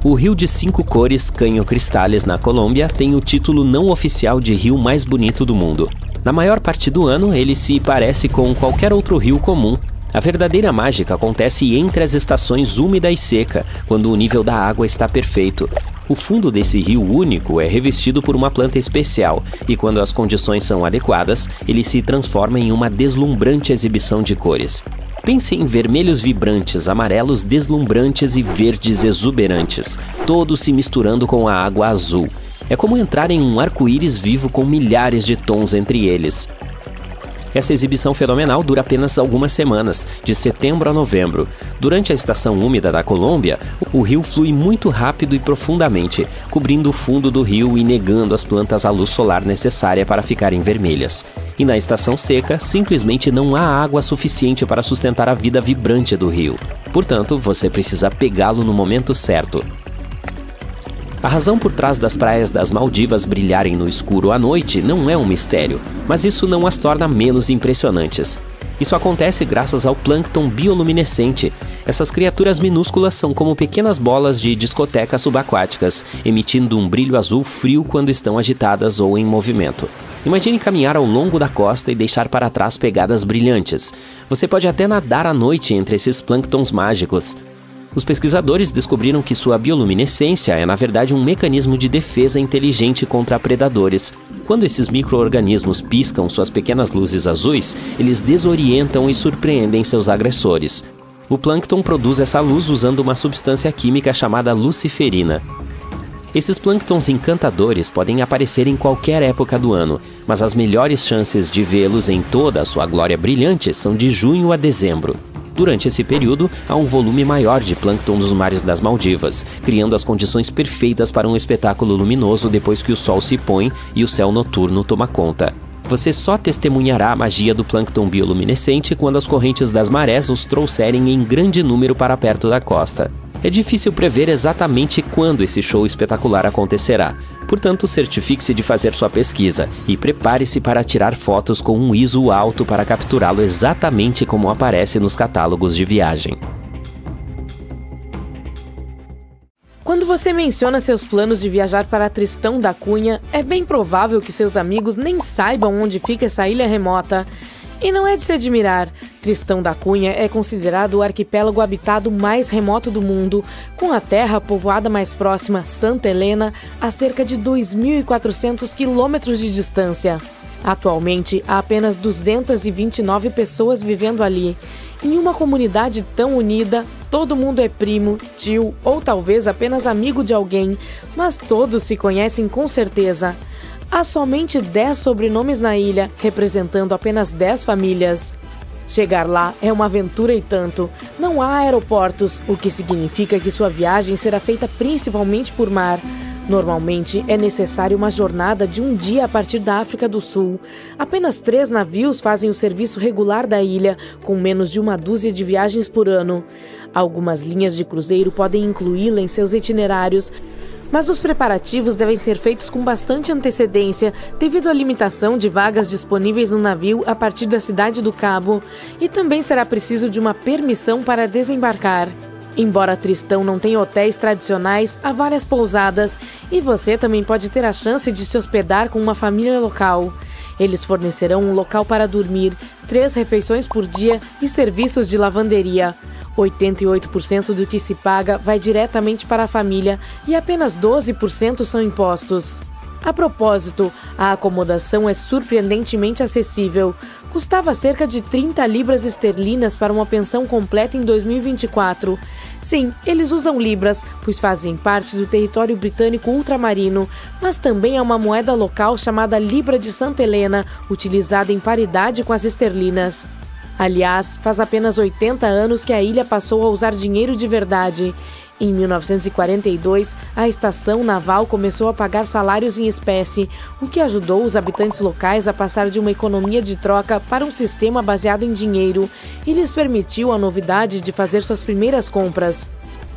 O Rio de 5 Cores Caño Cristales, na Colômbia, tem o título não oficial de rio mais bonito do mundo. Na maior parte do ano, ele se parece com qualquer outro rio comum. A verdadeira mágica acontece entre as estações úmida e seca, quando o nível da água está perfeito. O fundo desse rio único é revestido por uma planta especial, e quando as condições são adequadas, ele se transforma em uma deslumbrante exibição de cores. Pense em vermelhos vibrantes, amarelos deslumbrantes e verdes exuberantes, todos se misturando com a água azul. É como entrar em um arco-íris vivo com milhares de tons entre eles. Essa exibição fenomenal dura apenas algumas semanas, de setembro a novembro. Durante a estação úmida da Colômbia, o rio flui muito rápido e profundamente, cobrindo o fundo do rio e negando às plantas a luz solar necessária para ficarem vermelhas. E na estação seca, simplesmente não há água suficiente para sustentar a vida vibrante do rio. Portanto, você precisa pegá-lo no momento certo. A razão por trás das praias das Maldivas brilharem no escuro à noite não é um mistério, mas isso não as torna menos impressionantes. Isso acontece graças ao plâncton bioluminescente. Essas criaturas minúsculas são como pequenas bolas de discotecas subaquáticas, emitindo um brilho azul frio quando estão agitadas ou em movimento. Imagine caminhar ao longo da costa e deixar para trás pegadas brilhantes. Você pode até nadar à noite entre esses plânctons mágicos. Os pesquisadores descobriram que sua bioluminescência é, na verdade, um mecanismo de defesa inteligente contra predadores. Quando esses micro-organismos piscam suas pequenas luzes azuis, eles desorientam e surpreendem seus agressores. O plâncton produz essa luz usando uma substância química chamada luciferina. Esses plânctons encantadores podem aparecer em qualquer época do ano, mas as melhores chances de vê-los em toda a sua glória brilhante são de junho a dezembro. Durante esse período, há um volume maior de plâncton nos mares das Maldivas, criando as condições perfeitas para um espetáculo luminoso depois que o sol se põe e o céu noturno toma conta. Você só testemunhará a magia do plâncton bioluminescente quando as correntes das marés os trouxerem em grande número para perto da costa. É difícil prever exatamente quando esse show espetacular acontecerá. Portanto, certifique-se de fazer sua pesquisa e prepare-se para tirar fotos com um ISO alto para capturá-lo exatamente como aparece nos catálogos de viagem.
Quando você menciona seus planos de viajar para Tristão da Cunha, é bem provável que seus amigos nem saibam onde fica essa ilha remota. E não é de se admirar, Tristão da Cunha é considerado o arquipélago habitado mais remoto do mundo, com a terra povoada mais próxima, Santa Helena, a cerca de 2.400 quilômetros de distância. Atualmente, há apenas 229 pessoas vivendo ali. Em uma comunidade tão unida, todo mundo é primo, tio ou talvez apenas amigo de alguém, mas todos se conhecem com certeza. Há somente 10 sobrenomes na ilha, representando apenas 10 famílias. Chegar lá é uma aventura e tanto. Não há aeroportos, o que significa que sua viagem será feita principalmente por mar. Normalmente, é necessária uma jornada de um dia a partir da África do Sul. Apenas 3 navios fazem o serviço regular da ilha, com menos de 1 dúzia de viagens por ano. Algumas linhas de cruzeiro podem incluí-la em seus itinerários, mas os preparativos devem ser feitos com bastante antecedência, devido à limitação de vagas disponíveis no navio a partir da cidade do Cabo, e também será preciso de uma permissão para desembarcar. Embora Tristão não tenha hotéis tradicionais, há várias pousadas, e você também pode ter a chance de se hospedar com uma família local. Eles fornecerão um local para dormir, 3 refeições por dia e serviços de lavanderia. 88% do que se paga vai diretamente para a família e apenas 12% são impostos. A propósito, a acomodação é surpreendentemente acessível. Custava cerca de 30 libras esterlinas para uma pensão completa em 2024. Sim, eles usam libras, pois fazem parte do território britânico ultramarino, mas também há uma moeda local chamada Libra de Santa Helena, utilizada em paridade com as esterlinas. Aliás, faz apenas 80 anos que a ilha passou a usar dinheiro de verdade. Em 1942, a estação naval começou a pagar salários em espécie, o que ajudou os habitantes locais a passar de uma economia de troca para um sistema baseado em dinheiro e lhes permitiu a novidade de fazer suas primeiras compras.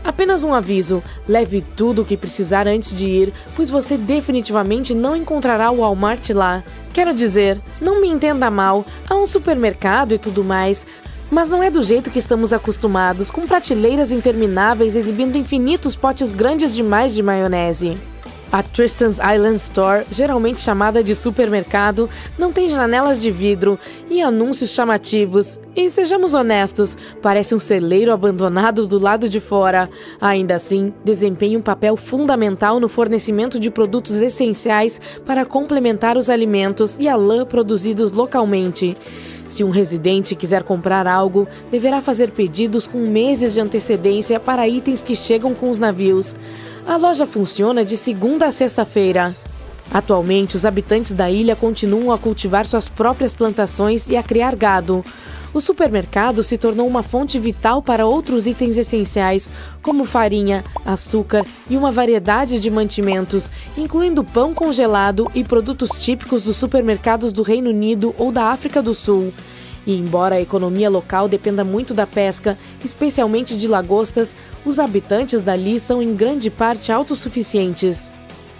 Apenas um aviso, leve tudo o que precisar antes de ir, pois você definitivamente não encontrará o Walmart lá. Quero dizer, não me entenda mal, há um supermercado e tudo mais, mas não é do jeito que estamos acostumados, com prateleiras intermináveis exibindo infinitos potes grandes demais de maionese. A Tristan's Island Store, geralmente chamada de supermercado, não tem janelas de vidro e anúncios chamativos. E sejamos honestos, parece um celeiro abandonado do lado de fora. Ainda assim, desempenha um papel fundamental no fornecimento de produtos essenciais para complementar os alimentos e a lã produzidos localmente. Se um residente quiser comprar algo, deverá fazer pedidos com meses de antecedência para itens que chegam com os navios. A loja funciona de segunda a sexta-feira. Atualmente, os habitantes da ilha continuam a cultivar suas próprias plantações e a criar gado. O supermercado se tornou uma fonte vital para outros itens essenciais, como farinha, açúcar e uma variedade de mantimentos, incluindo pão congelado e produtos típicos dos supermercados do Reino Unido ou da África do Sul. E embora a economia local dependa muito da pesca, especialmente de lagostas, os habitantes dali são em grande parte autossuficientes.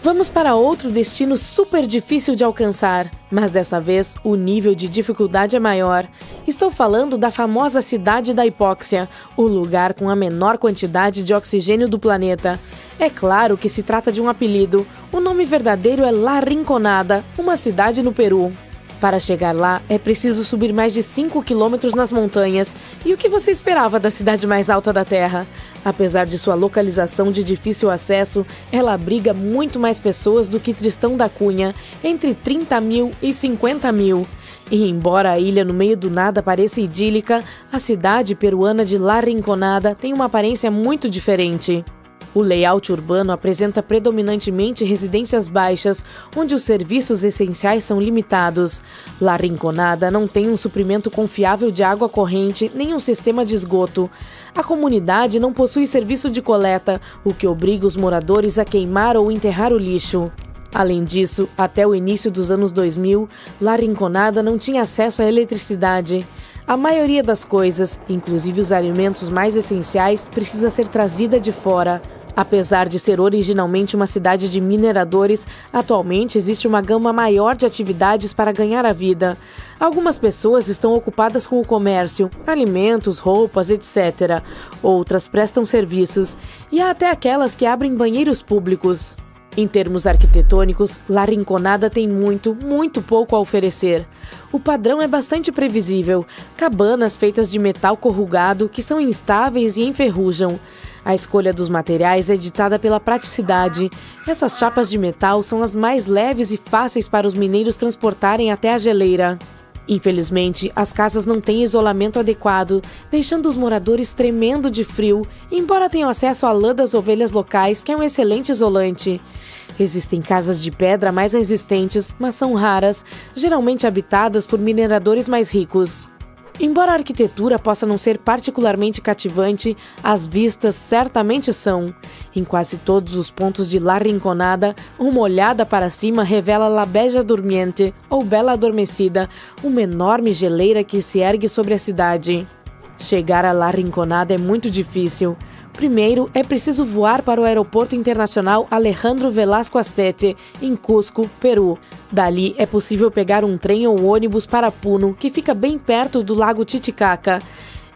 Vamos para outro destino super difícil de alcançar, mas dessa vez o nível de dificuldade é maior. Estou falando da famosa cidade da hipóxia, o lugar com a menor quantidade de oxigênio do planeta. É claro que se trata de um apelido. O nome verdadeiro é La Rinconada, uma cidade no Peru. Para chegar lá, é preciso subir mais de 5 quilômetros nas montanhas. E o que você esperava da cidade mais alta da Terra? Apesar de sua localização de difícil acesso, ela abriga muito mais pessoas do que Tristão da Cunha, entre 30 mil e 50 mil. E embora a ilha no meio do nada pareça idílica, a cidade peruana de La Rinconada tem uma aparência muito diferente. O layout urbano apresenta predominantemente residências baixas, onde os serviços essenciais são limitados. La Rinconada não tem um suprimento confiável de água corrente nem um sistema de esgoto. A comunidade não possui serviço de coleta, o que obriga os moradores a queimar ou enterrar o lixo. Além disso, até o início dos anos 2000, La Rinconada não tinha acesso à eletricidade. A maioria das coisas, inclusive os alimentos mais essenciais, precisa ser trazida de fora. Apesar de ser originalmente uma cidade de mineradores, atualmente existe uma gama maior de atividades para ganhar a vida. Algumas pessoas estão ocupadas com o comércio, alimentos, roupas, etc. Outras prestam serviços, e há até aquelas que abrem banheiros públicos. Em termos arquitetônicos, La Rinconada tem muito pouco a oferecer. O padrão é bastante previsível, cabanas feitas de metal corrugado que são instáveis e enferrujam. A escolha dos materiais é ditada pela praticidade. Essas chapas de metal são as mais leves e fáceis para os mineiros transportarem até a geleira. Infelizmente, as casas não têm isolamento adequado, deixando os moradores tremendo de frio, embora tenham acesso à lã das ovelhas locais, que é um excelente isolante. Existem casas de pedra mais resistentes, mas são raras, geralmente habitadas por mineradores mais ricos. Embora a arquitetura possa não ser particularmente cativante, as vistas certamente são. Em quase todos os pontos de La Rinconada, uma olhada para cima revela La Bella Durmiente, ou Bela Adormecida, uma enorme geleira que se ergue sobre a cidade. Chegar a La Rinconada é muito difícil. Primeiro, é preciso voar para o Aeroporto Internacional Alejandro Velasco Astete, em Cusco, Peru. Dali, é possível pegar um trem ou ônibus para Puno, que fica bem perto do Lago Titicaca.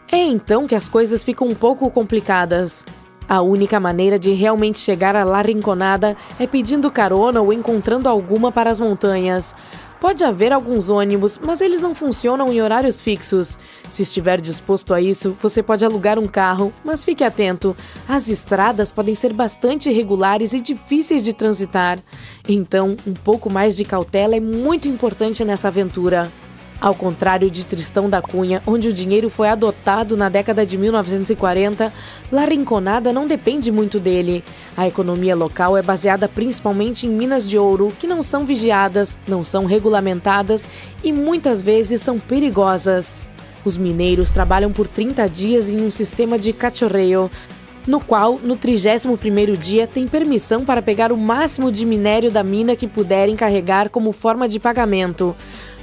É então que as coisas ficam um pouco complicadas. A única maneira de realmente chegar a La Rinconada é pedindo carona ou encontrando alguma para as montanhas. Pode haver alguns ônibus, mas eles não funcionam em horários fixos. Se estiver disposto a isso, você pode alugar um carro, mas fique atento. As estradas podem ser bastante irregulares e difíceis de transitar. Então, um pouco mais de cautela é muito importante nessa aventura. Ao contrário de Tristão da Cunha, onde o dinheiro foi adotado na década de 1940, La Rinconada não depende muito dele. A economia local é baseada principalmente em minas de ouro, que não são vigiadas, não são regulamentadas e muitas vezes são perigosas. Os mineiros trabalham por 30 dias em um sistema de cachorreio, no qual, no 31º dia, tem permissão para pegar o máximo de minério da mina que puderem carregar como forma de pagamento.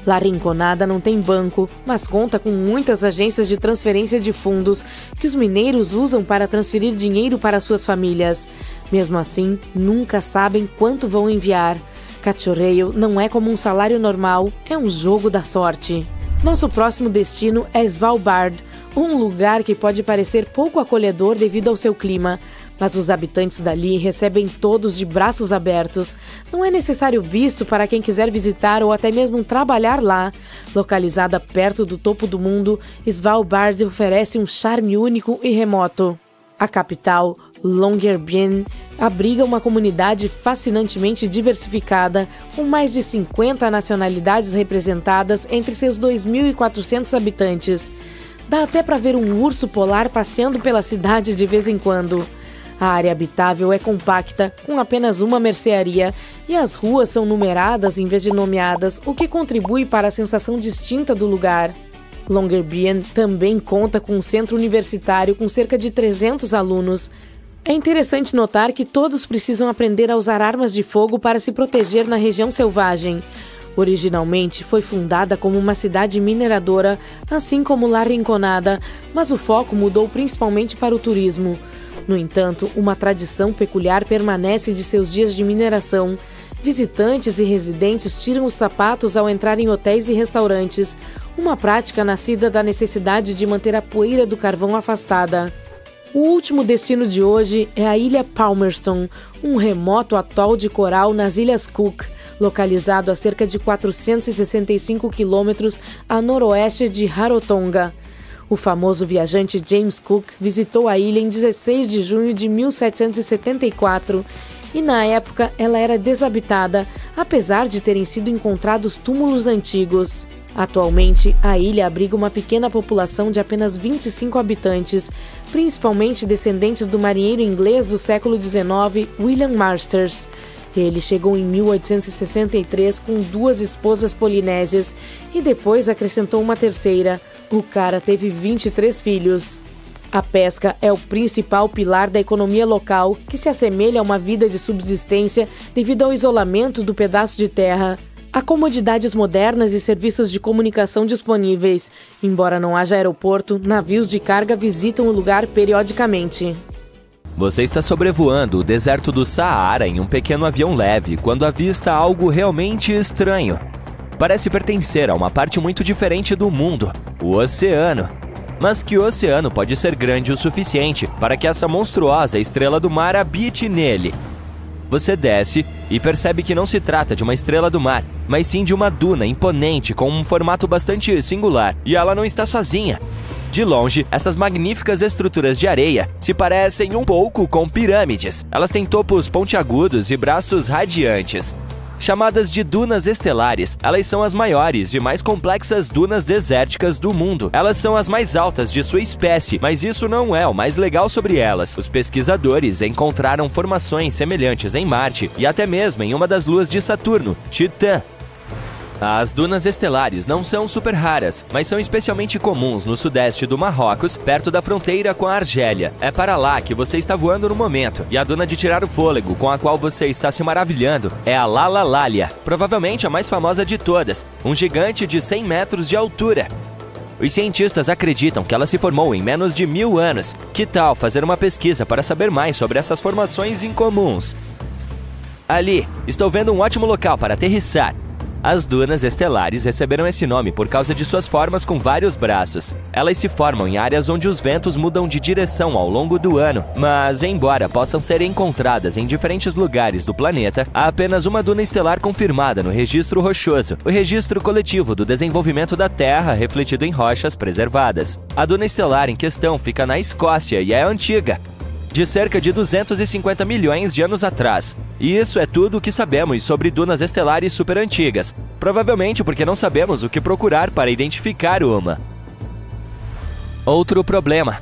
La Rinconada não tem banco, mas conta com muitas agências de transferência de fundos que os mineiros usam para transferir dinheiro para suas famílias. Mesmo assim, nunca sabem quanto vão enviar. Cachorreio não é como um salário normal, é um jogo da sorte. Nosso próximo destino é Svalbard, um lugar que pode parecer pouco acolhedor devido ao seu clima. Mas os habitantes dali recebem todos de braços abertos. Não é necessário visto para quem quiser visitar ou até mesmo trabalhar lá. Localizada perto do topo do mundo, Svalbard oferece um charme único e remoto. A capital, Longyearbyen, abriga uma comunidade fascinantemente diversificada, com mais de 50 nacionalidades representadas entre seus 2.400 habitantes. Dá até para ver um urso polar passeando pela cidade de vez em quando. A área habitável é compacta, com apenas uma mercearia, e as ruas são numeradas em vez de nomeadas, o que contribui para a sensação distinta do lugar. Longyearbyen também conta com um centro universitário com cerca de 300 alunos. É interessante notar que todos precisam aprender a usar armas de fogo para se proteger na região selvagem. Originalmente foi fundada como uma cidade mineradora, assim como La Rinconada, mas o foco mudou principalmente para o turismo. No entanto, uma tradição peculiar permanece de seus dias de mineração. Visitantes e residentes tiram os sapatos ao entrar em hotéis e restaurantes, uma prática nascida da necessidade de manter a poeira do carvão afastada. O último destino de hoje é a Ilha Palmerston, um remoto atol de coral nas Ilhas Cook, localizado a cerca de 465 quilômetros a noroeste de Rarotonga. O famoso viajante James Cook visitou a ilha em 16 de junho de 1774 e, na época, ela era desabitada, apesar de terem sido encontrados túmulos antigos. Atualmente, a ilha abriga uma pequena população de apenas 25 habitantes, principalmente descendentes do marinheiro inglês do século XIX, William Masters. Ele chegou em 1863 com 2 esposas polinésias e depois acrescentou uma terceira. O cara teve 23 filhos. A pesca é o principal pilar da economia local, que se assemelha a uma vida de subsistência devido ao isolamento do pedaço de terra. Há comodidades modernas e serviços de comunicação disponíveis. Embora não haja aeroporto, navios de carga visitam o lugar periodicamente.
Você está sobrevoando o deserto do Saara em um pequeno avião leve quando avista algo realmente estranho. Parece pertencer a uma parte muito diferente do mundo, o oceano. Mas que o oceano pode ser grande o suficiente para que essa monstruosa estrela do mar habite nele?
Você desce e percebe que não se trata de uma estrela do mar, mas sim de uma duna imponente com um formato bastante singular. E ela não está sozinha. De longe, essas magníficas estruturas de areia se parecem um pouco com pirâmides. Elas têm topos pontiagudos e braços radiantes. Chamadas de dunas estelares, elas são as maiores e mais complexas dunas desérticas do mundo. Elas são as mais altas de sua espécie, mas isso não é o mais legal sobre elas. Os pesquisadores encontraram formações semelhantes em Marte e até mesmo em uma das luas de Saturno, Titã. As dunas estelares não são super raras, mas são especialmente comuns no sudeste do Marrocos, perto da fronteira com a Argélia. É para lá que você está voando no momento, e a duna de tirar o fôlego com a qual você está se maravilhando é a Lala Lalia, provavelmente a mais famosa de todas, um gigante de 100 metros de altura. Os cientistas acreditam que ela se formou em menos de 1000 anos. Que tal fazer uma pesquisa para saber mais sobre essas formações incomuns? Ali, estou vendo um ótimo local para aterrissar. As dunas estelares receberam esse nome por causa de suas formas com vários braços. Elas se formam em áreas onde os ventos mudam de direção ao longo do ano, mas embora possam ser encontradas em diferentes lugares do planeta, há apenas uma duna estelar confirmada no registro rochoso, o registro coletivo do desenvolvimento da Terra refletido em rochas preservadas. A duna estelar em questão fica na Escócia e é antiga, de cerca de 250 milhões de anos atrás. E isso é tudo o que sabemos sobre dunas estelares super antigas, provavelmente porque não sabemos o que procurar para identificar uma. Outro problema.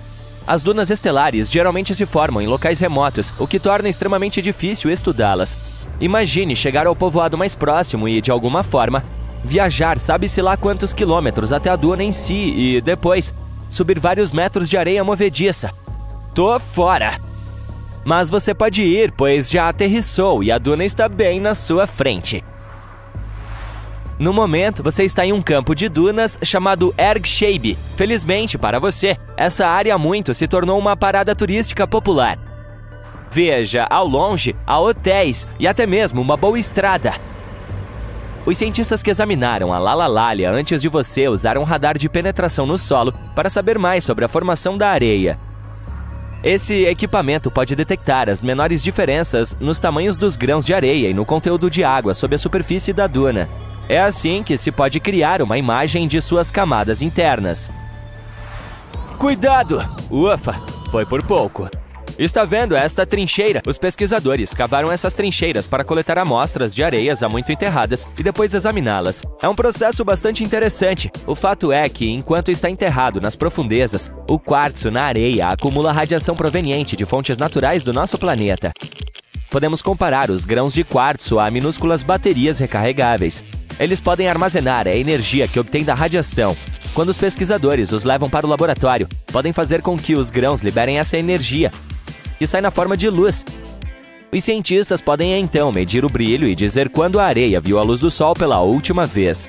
As dunas estelares geralmente se formam em locais remotos, o que torna extremamente difícil estudá-las. Imagine chegar ao povoado mais próximo e, de alguma forma, viajar sabe-se lá quantos quilômetros até a duna em si e, depois, subir vários metros de areia movediça. Tô fora! Mas você pode ir, pois já aterrissou e a duna está bem na sua frente. No momento, você está em um campo de dunas chamado Erg Sheibi. Felizmente para você, essa área há muito se tornou uma parada turística popular. Veja, ao longe, há hotéis e até mesmo uma boa estrada. Os cientistas que examinaram a Lala Lalia antes de você usaram um radar de penetração no solo para saber mais sobre a formação da areia. Esse equipamento pode detectar as menores diferenças nos tamanhos dos grãos de areia e no conteúdo de água sob a superfície da duna. É assim que se pode criar uma imagem de suas camadas internas. Cuidado! Ufa, foi por pouco. Está vendo esta trincheira? Os pesquisadores cavaram essas trincheiras para coletar amostras de areias há muito enterradas e depois examiná-las. É um processo bastante interessante. O fato é que, enquanto está enterrado nas profundezas, o quartzo na areia acumula radiação proveniente de fontes naturais do nosso planeta. Podemos comparar os grãos de quartzo a minúsculas baterias recarregáveis. Eles podem armazenar a energia que obtém da radiação. Quando os pesquisadores os levam para o laboratório, podem fazer com que os grãos liberem essa energia, e sai na forma de luz. Os cientistas podem então medir o brilho e dizer quando a areia viu a luz do sol pela última vez.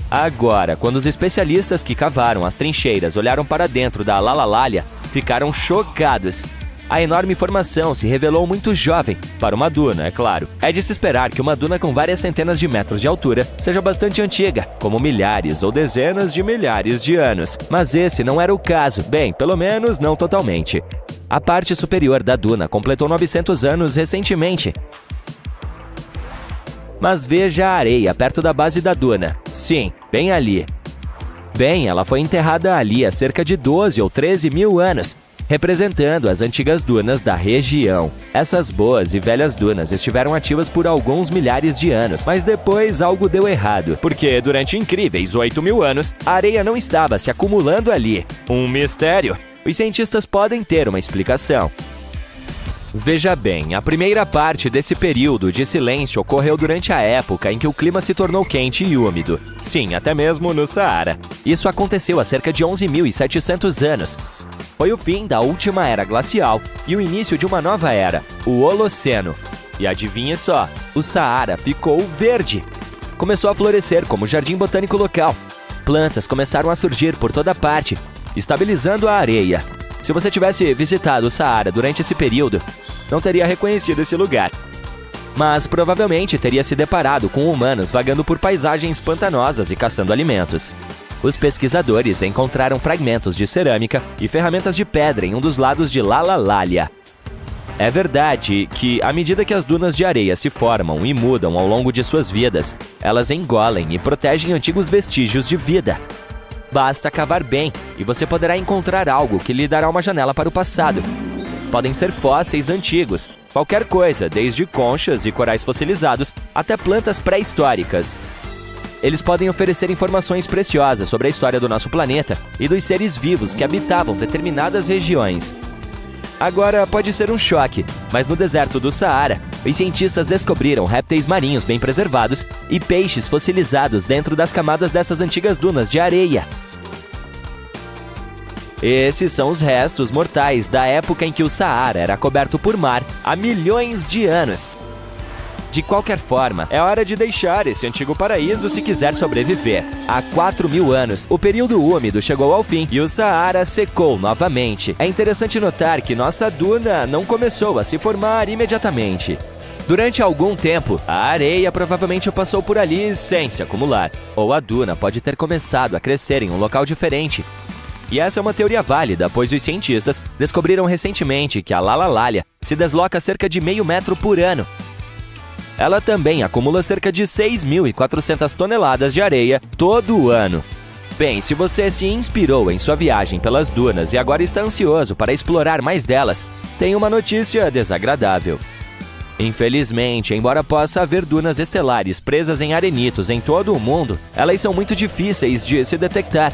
Agora, quando os especialistas que cavaram as trincheiras olharam para dentro da Lala Lalia, ficaram chocados. A enorme formação se revelou muito jovem, para uma duna, é claro. É de se esperar que uma duna com várias centenas de metros de altura seja bastante antiga, como milhares ou dezenas de milhares de anos. Mas esse não era o caso, bem, pelo menos não totalmente. A parte superior da duna completou 900 anos recentemente. Mas veja a areia perto da base da duna. Sim, bem ali. Bem, ela foi enterrada ali há cerca de 12 ou 13 mil anos, representando as antigas dunas da região. Essas boas e velhas dunas estiveram ativas por alguns milhares de anos, mas depois algo deu errado, porque durante incríveis 8 mil anos, a areia não estava se acumulando ali. Um mistério. Os cientistas podem ter uma explicação. Veja bem, a primeira parte desse período de silêncio ocorreu durante a época em que o clima se tornou quente e úmido. Sim, até mesmo no Saara. Isso aconteceu há cerca de 11.700 anos. Foi o fim da última era glacial e o início de uma nova era, o Holoceno. E adivinha só, o Saara ficou verde. Começou a florescer como jardim botânico local. Plantas começaram a surgir por toda parte, estabilizando a areia. Se você tivesse visitado o Saara durante esse período, não teria reconhecido esse lugar. Mas provavelmente teria se deparado com humanos vagando por paisagens pantanosas e caçando alimentos. Os pesquisadores encontraram fragmentos de cerâmica e ferramentas de pedra em um dos lados de Lala Lalia. É verdade que, à medida que as dunas de areia se formam e mudam ao longo de suas vidas, elas engolem e protegem antigos vestígios de vida. Basta cavar bem e você poderá encontrar algo que lhe dará uma janela para o passado. Podem ser fósseis antigos, qualquer coisa, desde conchas e corais fossilizados até plantas pré-históricas. Eles podem oferecer informações preciosas sobre a história do nosso planeta e dos seres vivos que habitavam determinadas regiões. Agora, pode ser um choque, mas no deserto do Saara, os cientistas descobriram répteis marinhos bem preservados e peixes fossilizados dentro das camadas dessas antigas dunas de areia. Esses são os restos mortais da época em que o Saara era coberto por mar há milhões de anos. De qualquer forma, é hora de deixar esse antigo paraíso se quiser sobreviver. Há 4.000 anos, o período úmido chegou ao fim e o Saara secou novamente. É interessante notar que nossa duna não começou a se formar imediatamente. Durante algum tempo, a areia provavelmente passou por ali sem se acumular, ou a duna pode ter começado a crescer em um local diferente. E essa é uma teoria válida, pois os cientistas descobriram recentemente que a Lalalália se desloca cerca de meio metro por ano. Ela também acumula cerca de 6.400 toneladas de areia todo ano. Bem, se você se inspirou em sua viagem pelas dunas e agora está ansioso para explorar mais delas, tem uma notícia desagradável. Infelizmente, embora possa haver dunas estelares presas em arenitos em todo o mundo, elas são muito difíceis de se detectar.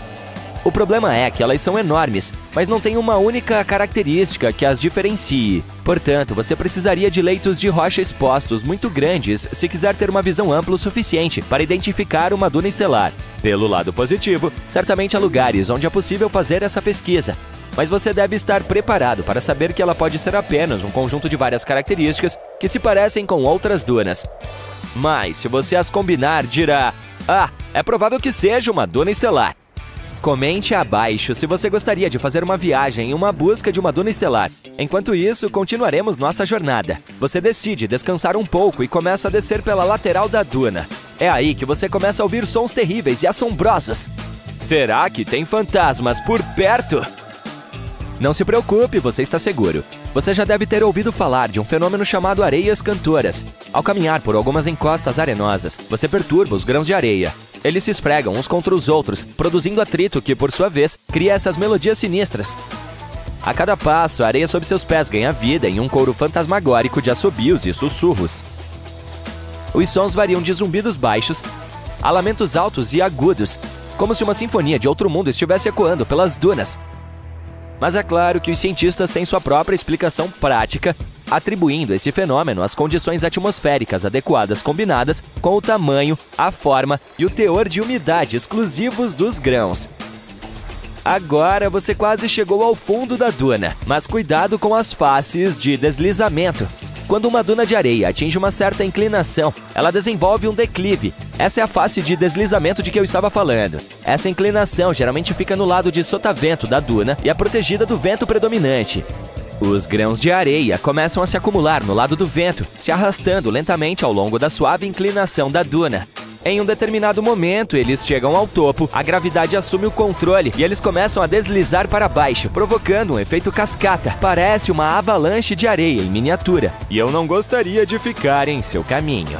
O problema é que elas são enormes, mas não têm uma única característica que as diferencie. Portanto, você precisaria de leitos de rocha expostos muito grandes se quiser ter uma visão ampla o suficiente para identificar uma duna estelar. Pelo lado positivo, certamente há lugares onde é possível fazer essa pesquisa, mas você deve estar preparado para saber que ela pode ser apenas um conjunto de várias características que se parecem com outras dunas. Mas, se você as combinar, dirá: "Ah, é provável que seja uma duna estelar." Comente abaixo se você gostaria de fazer uma viagem em uma busca de uma duna estelar. Enquanto isso, continuaremos nossa jornada. Você decide descansar um pouco e começa a descer pela lateral da duna. É aí que você começa a ouvir sons terríveis e assombrosos. Será que tem fantasmas por perto? Não se preocupe, você está seguro. Você já deve ter ouvido falar de um fenômeno chamado areias cantoras. Ao caminhar por algumas encostas arenosas, você perturba os grãos de areia. Eles se esfregam uns contra os outros, produzindo atrito que, por sua vez, cria essas melodias sinistras. A cada passo, a areia sob seus pés ganha vida em um coro fantasmagórico de assobios e sussurros. Os sons variam de zumbidos baixos a lamentos altos e agudos, como se uma sinfonia de outro mundo estivesse ecoando pelas dunas. Mas é claro que os cientistas têm sua própria explicação prática, atribuindo esse fenômeno às condições atmosféricas adequadas combinadas com o tamanho, a forma e o teor de umidade exclusivos dos grãos. Agora você quase chegou ao fundo da duna, mas cuidado com as faces de deslizamento. Quando uma duna de areia atinge uma certa inclinação, ela desenvolve um declive. Essa é a face de deslizamento de que eu estava falando. Essa inclinação geralmente fica no lado de sotavento da duna e é protegida do vento predominante. Os grãos de areia começam a se acumular no lado do vento, se arrastando lentamente ao longo da suave inclinação da duna. Em um determinado momento, eles chegam ao topo, a gravidade assume o controle e eles começam a deslizar para baixo, provocando um efeito cascata. Parece uma avalanche de areia em miniatura, e eu não gostaria de ficar em seu caminho.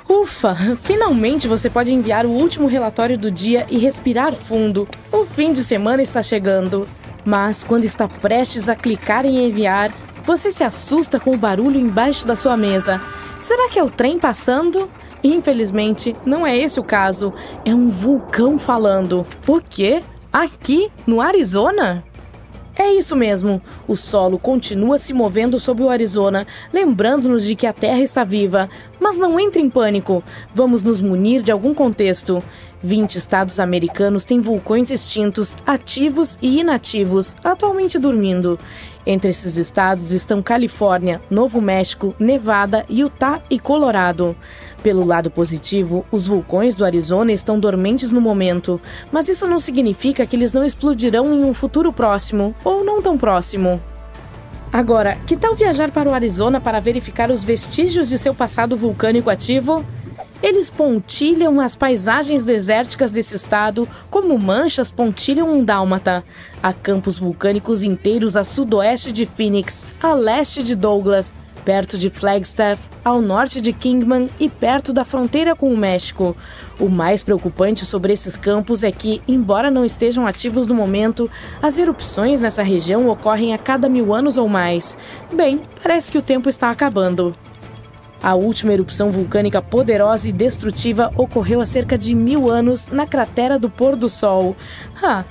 Ufa! Finalmente você pode enviar o último relatório do dia e respirar fundo. O fim de semana está chegando. Mas quando está prestes a clicar em enviar, você se assusta com o barulho embaixo da sua mesa. Será que é o trem passando? Infelizmente, não é esse o caso. É um vulcão falando. O quê? Aqui, no Arizona? É isso mesmo. O solo continua se movendo sobre o Arizona, lembrando-nos de que a Terra está viva. Mas não entre em pânico. Vamos nos munir de algum contexto. 20 estados americanos têm vulcões extintos, ativos e inativos, atualmente dormindo. Entre esses estados estão Califórnia, Novo México, Nevada, Utah e Colorado. Pelo lado positivo, os vulcões do Arizona estão dormentes no momento, mas isso não significa que eles não explodirão em um futuro próximo, ou não tão próximo. Agora, que tal viajar para o Arizona para verificar os vestígios de seu passado vulcânico ativo? Eles pontilham as paisagens desérticas desse estado como manchas pontilham um dálmata. Há campos vulcânicos inteiros a sudoeste de Phoenix, a leste de Douglas, perto de Flagstaff, ao norte de Kingman e perto da fronteira com o México. O mais preocupante sobre esses campos é que, embora não estejam ativos no momento, as erupções nessa região ocorrem a cada 1000 anos ou mais. Bem, parece que o tempo está acabando. A última erupção vulcânica poderosa e destrutiva ocorreu há cerca de 1000 anos na cratera do Pôr do Sol.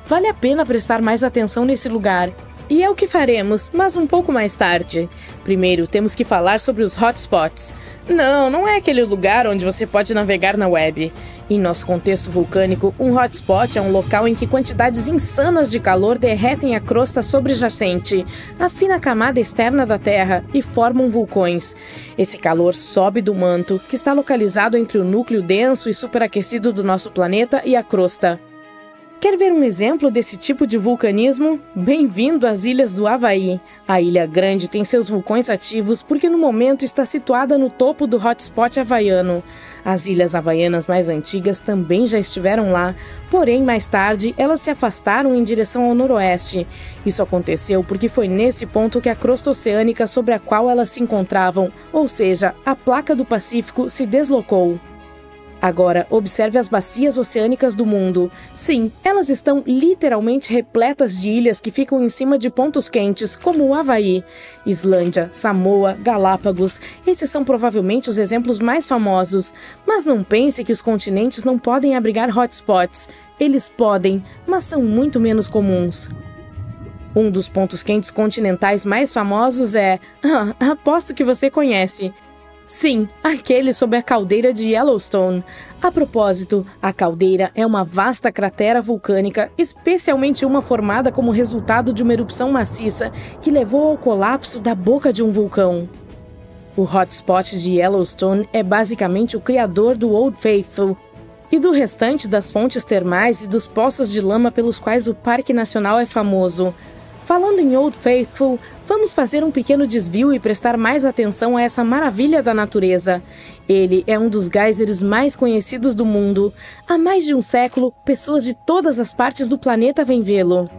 Vale a pena prestar mais atenção nesse lugar. E é o que faremos, mas um pouco mais tarde. Primeiro, temos que falar sobre os hotspots. Não é aquele lugar onde você pode navegar na web. Em nosso contexto vulcânico, um hotspot é um local em que quantidades insanas de calor derretem a crosta sobrejacente, a fina camada externa da Terra, e formam vulcões. Esse calor sobe do manto, que está localizado entre o núcleo denso e superaquecido do nosso planeta e a crosta. Quer ver um exemplo desse tipo de vulcanismo? Bem-vindo às Ilhas do Havaí. A Ilha Grande tem seus vulcões ativos porque no momento está situada no topo do hotspot havaiano. As ilhas havaianas mais antigas também já estiveram lá, porém mais tarde elas se afastaram em direção ao noroeste. Isso aconteceu porque foi nesse ponto que a crosta oceânica sobre a qual elas se encontravam, ou seja, a placa do Pacífico, se deslocou. Agora, observe as bacias oceânicas do mundo. Sim, elas estão literalmente repletas de ilhas que ficam em cima de pontos quentes, como o Havaí, Islândia, Samoa, Galápagos. Esses são provavelmente os exemplos mais famosos. Mas não pense que os continentes não podem abrigar hotspots. Eles podem, mas são muito menos comuns. Um dos pontos quentes continentais mais famosos é... aposto que você conhece. Sim, aquele sob a caldeira de Yellowstone. A propósito, a caldeira é uma vasta cratera vulcânica, especialmente uma formada como resultado de uma erupção maciça que levou ao colapso da boca de um vulcão. O hotspot de Yellowstone é basicamente o criador do Old Faithful e do restante das fontes termais e dos poços de lama pelos quais o Parque Nacional é famoso. Falando em Old Faithful, vamos fazer um pequeno desvio e prestar mais atenção a essa maravilha da natureza. Ele é um dos geysers mais conhecidos do mundo. Há mais de um século, pessoas de todas as partes do planeta vêm vê-lo.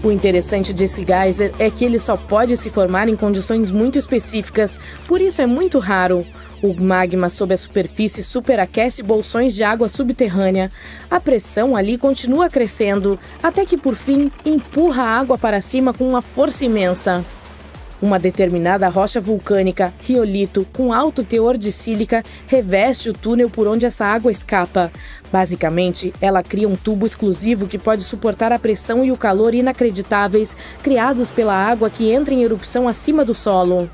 O interessante desse geyser é que ele só pode se formar em condições muito específicas, por isso é muito raro. O magma sob a superfície superaquece bolsões de água subterrânea. A pressão ali continua crescendo, até que por fim empurra a água para cima com uma força imensa. Uma determinada rocha vulcânica, riolito, com alto teor de sílica, reveste o túnel por onde essa água escapa. Basicamente, ela cria um tubo exclusivo que pode suportar a pressão e o calor inacreditáveis criados pela água que entra em erupção acima do solo.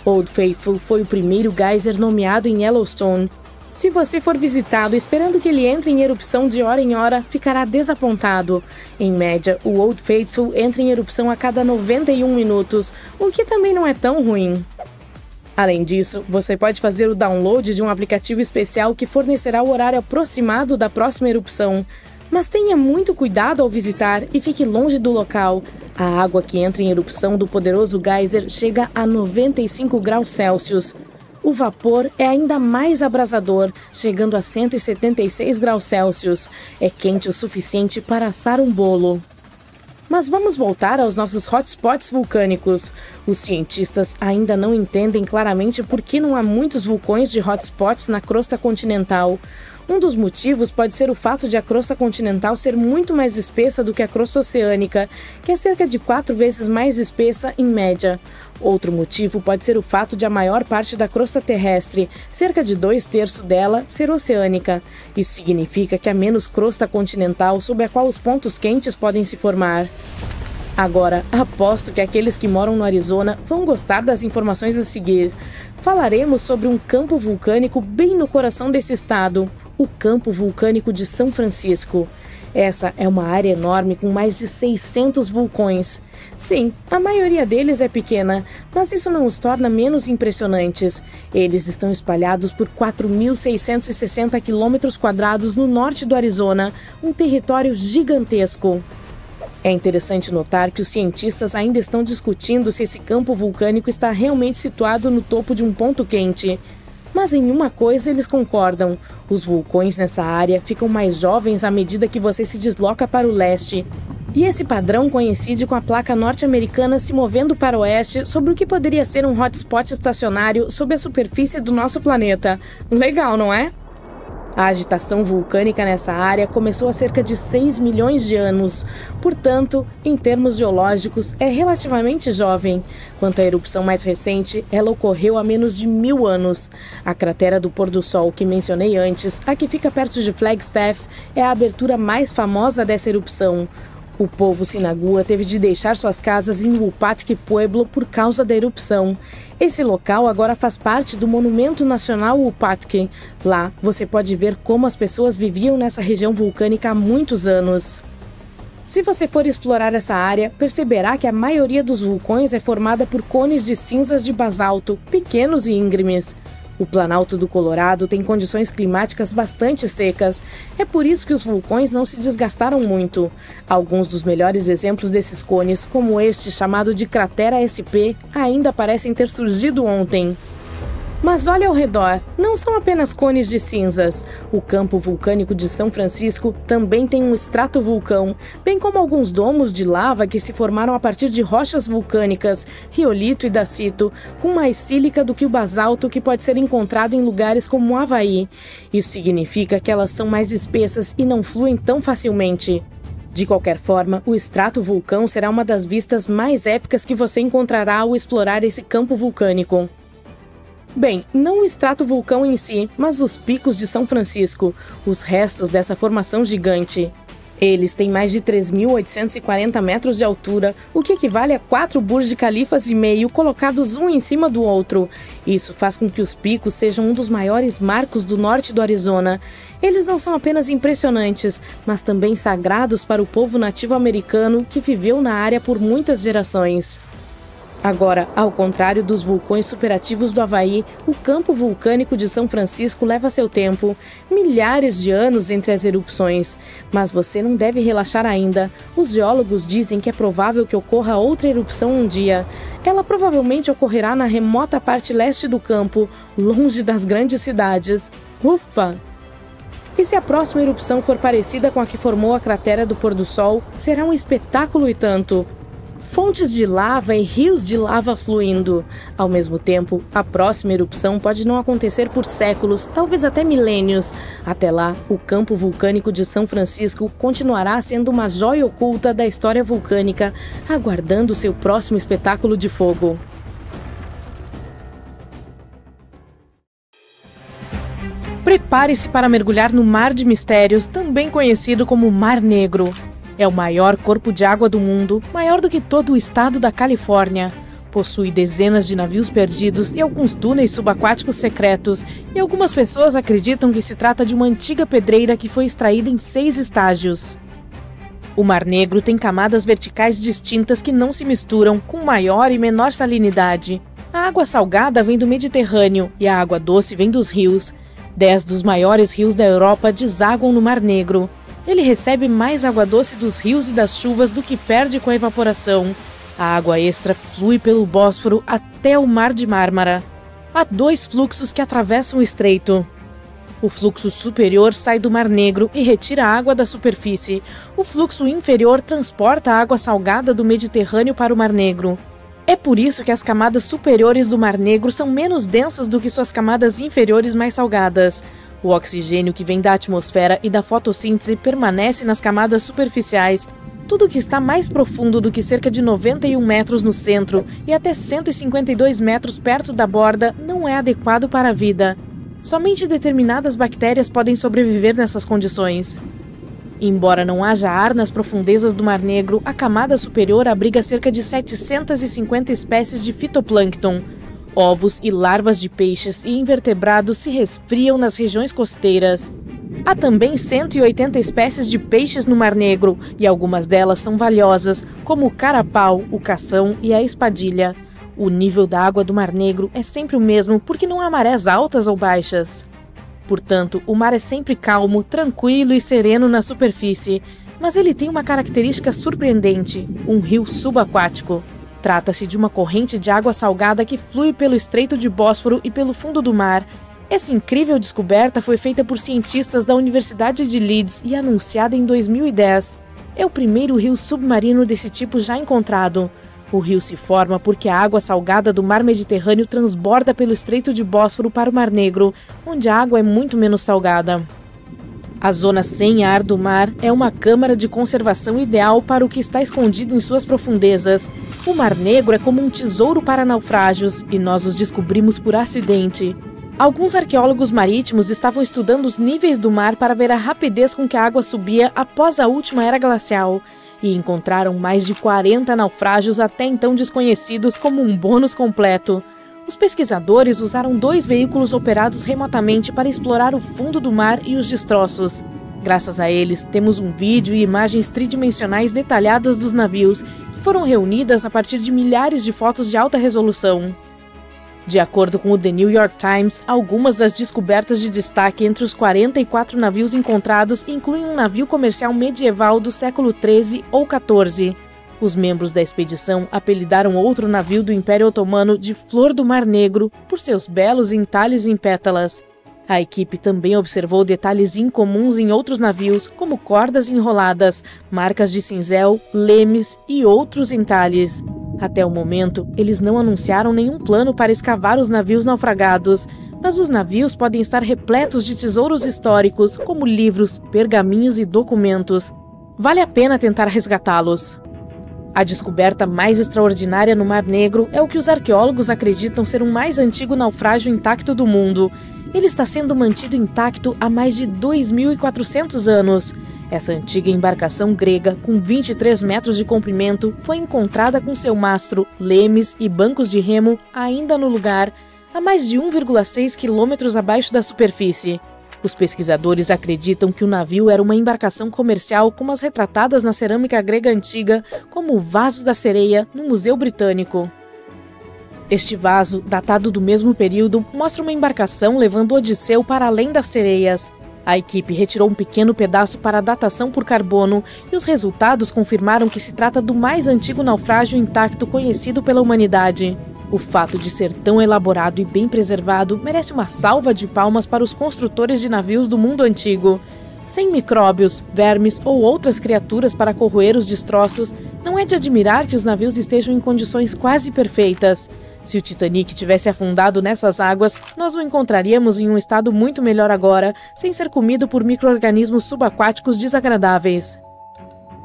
Old Faithful foi o primeiro geyser nomeado em Yellowstone. Se você for visitá-lo esperando que ele entre em erupção de hora em hora, ficará desapontado. Em média, o Old Faithful entra em erupção a cada 91 minutos, o que também não é tão ruim. Além disso, você pode fazer o download de um aplicativo especial que fornecerá o horário aproximado da próxima erupção. Mas tenha muito cuidado ao visitar e fique longe do local. A água que entra em erupção do poderoso geyser chega a 95 graus Celsius. O vapor é ainda mais abrasador, chegando a 176 graus Celsius. É quente o suficiente para assar um bolo. Mas vamos voltar aos nossos hotspots vulcânicos. Os cientistas ainda não entendem claramente por que não há muitos vulcões de hotspots na crosta continental. Um dos motivos pode ser o fato de a crosta continental ser muito mais espessa do que a crosta oceânica, que é cerca de 4 vezes mais espessa em média. Outro motivo pode ser o fato de a maior parte da crosta terrestre, cerca de 2/3 dela, ser oceânica. Isso significa que há menos crosta continental sob a qual os pontos quentes podem se formar. Agora, aposto que aqueles que moram no Arizona vão gostar das informações a seguir. Falaremos sobre um campo vulcânico bem no coração desse estado, o Campo Vulcânico de São Francisco. Essa é uma área enorme com mais de 600 vulcões. Sim, a maioria deles é pequena, mas isso não os torna menos impressionantes. Eles estão espalhados por 4.660 km² no norte do Arizona, um território gigantesco. É interessante notar que os cientistas ainda estão discutindo se esse campo vulcânico está realmente situado no topo de um ponto quente. Mas em uma coisa eles concordam: os vulcões nessa área ficam mais jovens à medida que você se desloca para o leste. E esse padrão coincide com a placa norte-americana se movendo para o oeste sobre o que poderia ser um hotspot estacionário sob a superfície do nosso planeta. Legal, não é? A agitação vulcânica nessa área começou há cerca de 6 milhões de anos. Portanto, em termos geológicos, é relativamente jovem. Quanto à erupção mais recente, ela ocorreu há menos de 1000 anos. A cratera do pôr do sol que mencionei antes, a que fica perto de Flagstaff, é a abertura mais famosa dessa erupção. O povo Sinagua teve de deixar suas casas em Wupatki Pueblo por causa da erupção. Esse local agora faz parte do Monumento Nacional Wupatki. Lá, você pode ver como as pessoas viviam nessa região vulcânica há muitos anos. Se você for explorar essa área, perceberá que a maioria dos vulcões é formada por cones de cinzas de basalto, pequenos e íngremes. O Planalto do Colorado tem condições climáticas bastante secas. É por isso que os vulcões não se desgastaram muito. Alguns dos melhores exemplos desses cones, como este chamado de Cratera SP, ainda parecem ter surgido ontem. Mas olha ao redor, não são apenas cones de cinzas. O campo vulcânico de São Francisco também tem um estratovulcão, bem como alguns domos de lava que se formaram a partir de rochas vulcânicas, riolito e dacito, com mais sílica do que o basalto que pode ser encontrado em lugares como o Havaí. Isso significa que elas são mais espessas e não fluem tão facilmente. De qualquer forma, o estratovulcão será uma das vistas mais épicas que você encontrará ao explorar esse campo vulcânico. Bem, não o estratovulcão em si, mas os picos de São Francisco, os restos dessa formação gigante. Eles têm mais de 3.840 metros de altura, o que equivale a 4 Burj Khalifas e meio colocados um em cima do outro. Isso faz com que os picos sejam um dos maiores marcos do norte do Arizona. Eles não são apenas impressionantes, mas também sagrados para o povo nativo americano que viveu na área por muitas gerações. Agora, ao contrário dos vulcões superativos do Havaí, o campo vulcânico de São Francisco leva seu tempo, milhares de anos entre as erupções. Mas você não deve relaxar ainda. Os geólogos dizem que é provável que ocorra outra erupção um dia. Ela provavelmente ocorrerá na remota parte leste do campo, longe das grandes cidades. Ufa! E se a próxima erupção for parecida com a que formou a cratera do pôr do sol, será um espetáculo e tanto. Fontes de lava e rios de lava fluindo. Ao mesmo tempo, a próxima erupção pode não acontecer por séculos, talvez até milênios. Até lá, o campo vulcânico de São Francisco continuará sendo uma joia oculta da história vulcânica, aguardando seu próximo espetáculo de fogo. Prepare-se para mergulhar no Mar de Mistérios, também conhecido como Mar Negro. É o maior corpo de água do mundo, maior do que todo o estado da Califórnia. Possui dezenas de navios perdidos e alguns túneis subaquáticos secretos, e algumas pessoas acreditam que se trata de uma antiga pedreira que foi extraída em 6 estágios. O Mar Negro tem camadas verticais distintas que não se misturam, com maior e menor salinidade. A água salgada vem do Mediterrâneo e a água doce vem dos rios. 10 dos maiores rios da Europa desaguam no Mar Negro. Ele recebe mais água doce dos rios e das chuvas do que perde com a evaporação. A água extra flui pelo Bósforo até o Mar de Mármara. Há 2 fluxos que atravessam o estreito. O fluxo superior sai do Mar Negro e retira a água da superfície. O fluxo inferior transporta a água salgada do Mediterrâneo para o Mar Negro. É por isso que as camadas superiores do Mar Negro são menos densas do que suas camadas inferiores mais salgadas. O oxigênio que vem da atmosfera e da fotossíntese permanece nas camadas superficiais. Tudo que está mais profundo do que cerca de 91 metros no centro e até 152 metros perto da borda não é adequado para a vida. Somente determinadas bactérias podem sobreviver nessas condições. Embora não haja ar nas profundezas do Mar Negro, a camada superior abriga cerca de 750 espécies de fitoplâncton. Ovos e larvas de peixes e invertebrados se resfriam nas regiões costeiras. Há também 180 espécies de peixes no Mar Negro, e algumas delas são valiosas, como o carapau, o cação e a espadilha. O nível da água do Mar Negro é sempre o mesmo porque não há marés altas ou baixas. Portanto, o mar é sempre calmo, tranquilo e sereno na superfície, mas ele tem uma característica surpreendente: um rio subaquático. Trata-se de uma corrente de água salgada que flui pelo Estreito de Bósforo e pelo fundo do mar. Essa incrível descoberta foi feita por cientistas da Universidade de Leeds e anunciada em 2010. É o primeiro rio submarino desse tipo já encontrado. O rio se forma porque a água salgada do mar Mediterrâneo transborda pelo Estreito de Bósforo para o Mar Negro, onde a água é muito menos salgada. A zona sem ar do mar é uma câmara de conservação ideal para o que está escondido em suas profundezas. O Mar Negro é como um tesouro para naufrágios e nós os descobrimos por acidente. Alguns arqueólogos marítimos estavam estudando os níveis do mar para ver a rapidez com que a água subia após a última era glacial e encontraram mais de 40 naufrágios até então desconhecidos como um bônus completo. Os pesquisadores usaram 2 veículos operados remotamente para explorar o fundo do mar e os destroços. Graças a eles, temos um vídeo e imagens tridimensionais detalhadas dos navios, que foram reunidas a partir de milhares de fotos de alta resolução. De acordo com o The New York Times, algumas das descobertas de destaque entre os 44 navios encontrados incluem um navio comercial medieval do século XIII ou XIV. Os membros da expedição apelidaram outro navio do Império Otomano de Flor do Mar Negro por seus belos entalhes em pétalas. A equipe também observou detalhes incomuns em outros navios, como cordas enroladas, marcas de cinzel, lemes e outros entalhes. Até o momento, eles não anunciaram nenhum plano para escavar os navios naufragados, mas os navios podem estar repletos de tesouros históricos, como livros, pergaminhos e documentos. Vale a pena tentar resgatá-los. A descoberta mais extraordinária no Mar Negro é o que os arqueólogos acreditam ser o mais antigo naufrágio intacto do mundo. Ele está sendo mantido intacto há mais de 2.400 anos. Essa antiga embarcação grega, com 23 metros de comprimento, foi encontrada com seu mastro, lemes e bancos de remo ainda no lugar, a mais de 1,6 quilômetros abaixo da superfície. Os pesquisadores acreditam que o navio era uma embarcação comercial como as retratadas na cerâmica grega antiga, como o Vaso da Sereia, no Museu Britânico. Este vaso, datado do mesmo período, mostra uma embarcação levando Odisseu para além das sereias. A equipe retirou um pequeno pedaço para a datação por carbono e os resultados confirmaram que se trata do mais antigo naufrágio intacto conhecido pela humanidade. O fato de ser tão elaborado e bem preservado merece uma salva de palmas para os construtores de navios do mundo antigo. Sem micróbios, vermes ou outras criaturas para corroer os destroços, não é de admirar que os navios estejam em condições quase perfeitas. Se o Titanic tivesse afundado nessas águas, nós o encontraríamos em um estado muito melhor agora, sem ser comido por micro-organismos subaquáticos desagradáveis.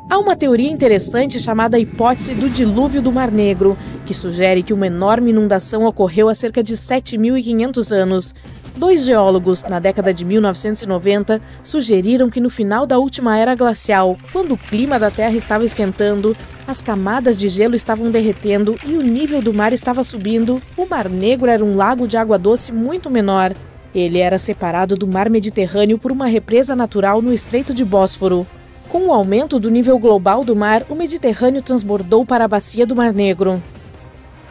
Há uma teoria interessante chamada hipótese do dilúvio do Mar Negro, que sugere que uma enorme inundação ocorreu há cerca de 7.500 anos. 2 geólogos, na década de 1990, sugeriram que no final da última era glacial, quando o clima da Terra estava esquentando, as camadas de gelo estavam derretendo e o nível do mar estava subindo, o Mar Negro era um lago de água doce muito menor. Ele era separado do Mar Mediterrâneo por uma represa natural no Estreito de Bósforo. Com o aumento do nível global do mar, o Mediterrâneo transbordou para a bacia do Mar Negro.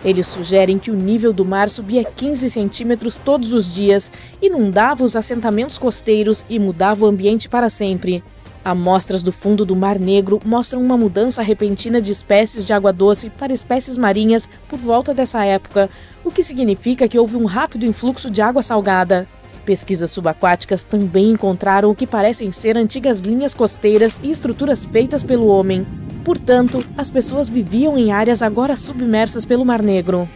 Eles sugerem que o nível do mar subia 15 centímetros todos os dias, inundava os assentamentos costeiros e mudava o ambiente para sempre. Amostras do fundo do Mar Negro mostram uma mudança repentina de espécies de água doce para espécies marinhas por volta dessa época, o que significa que houve um rápido influxo de água salgada. Pesquisas subaquáticas também encontraram o que parecem ser antigas linhas costeiras e estruturas feitas pelo homem. Portanto, as pessoas viviam em áreas agora submersas pelo Mar Negro.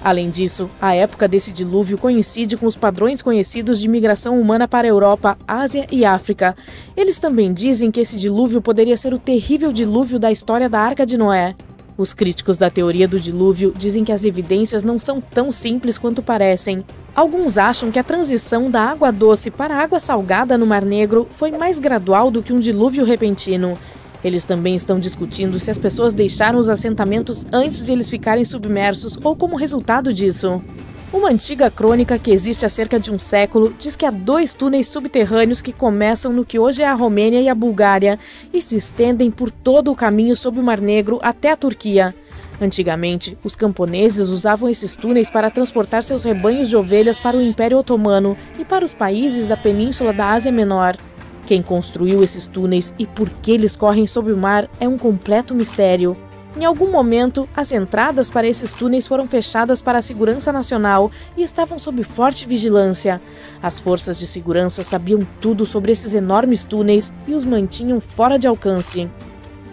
Além disso, a época desse dilúvio coincide com os padrões conhecidos de migração humana para a Europa, Ásia e África. Eles também dizem que esse dilúvio poderia ser o terrível dilúvio da história da Arca de Noé. Os críticos da teoria do dilúvio dizem que as evidências não são tão simples quanto parecem. Alguns acham que a transição da água doce para a água salgada no Mar Negro foi mais gradual do que um dilúvio repentino. Eles também estão discutindo se as pessoas deixaram os assentamentos antes de eles ficarem submersos ou como resultado disso. Uma antiga crônica que existe há cerca de um século diz que há 2 túneis subterrâneos que começam no que hoje é a Romênia e a Bulgária e se estendem por todo o caminho sob o Mar Negro até a Turquia. Antigamente, os camponeses usavam esses túneis para transportar seus rebanhos de ovelhas para o Império Otomano e para os países da península da Ásia Menor. Quem construiu esses túneis e por que eles correm sob o mar é um completo mistério. Em algum momento, as entradas para esses túneis foram fechadas para a segurança nacional e estavam sob forte vigilância. As forças de segurança sabiam tudo sobre esses enormes túneis e os mantinham fora de alcance.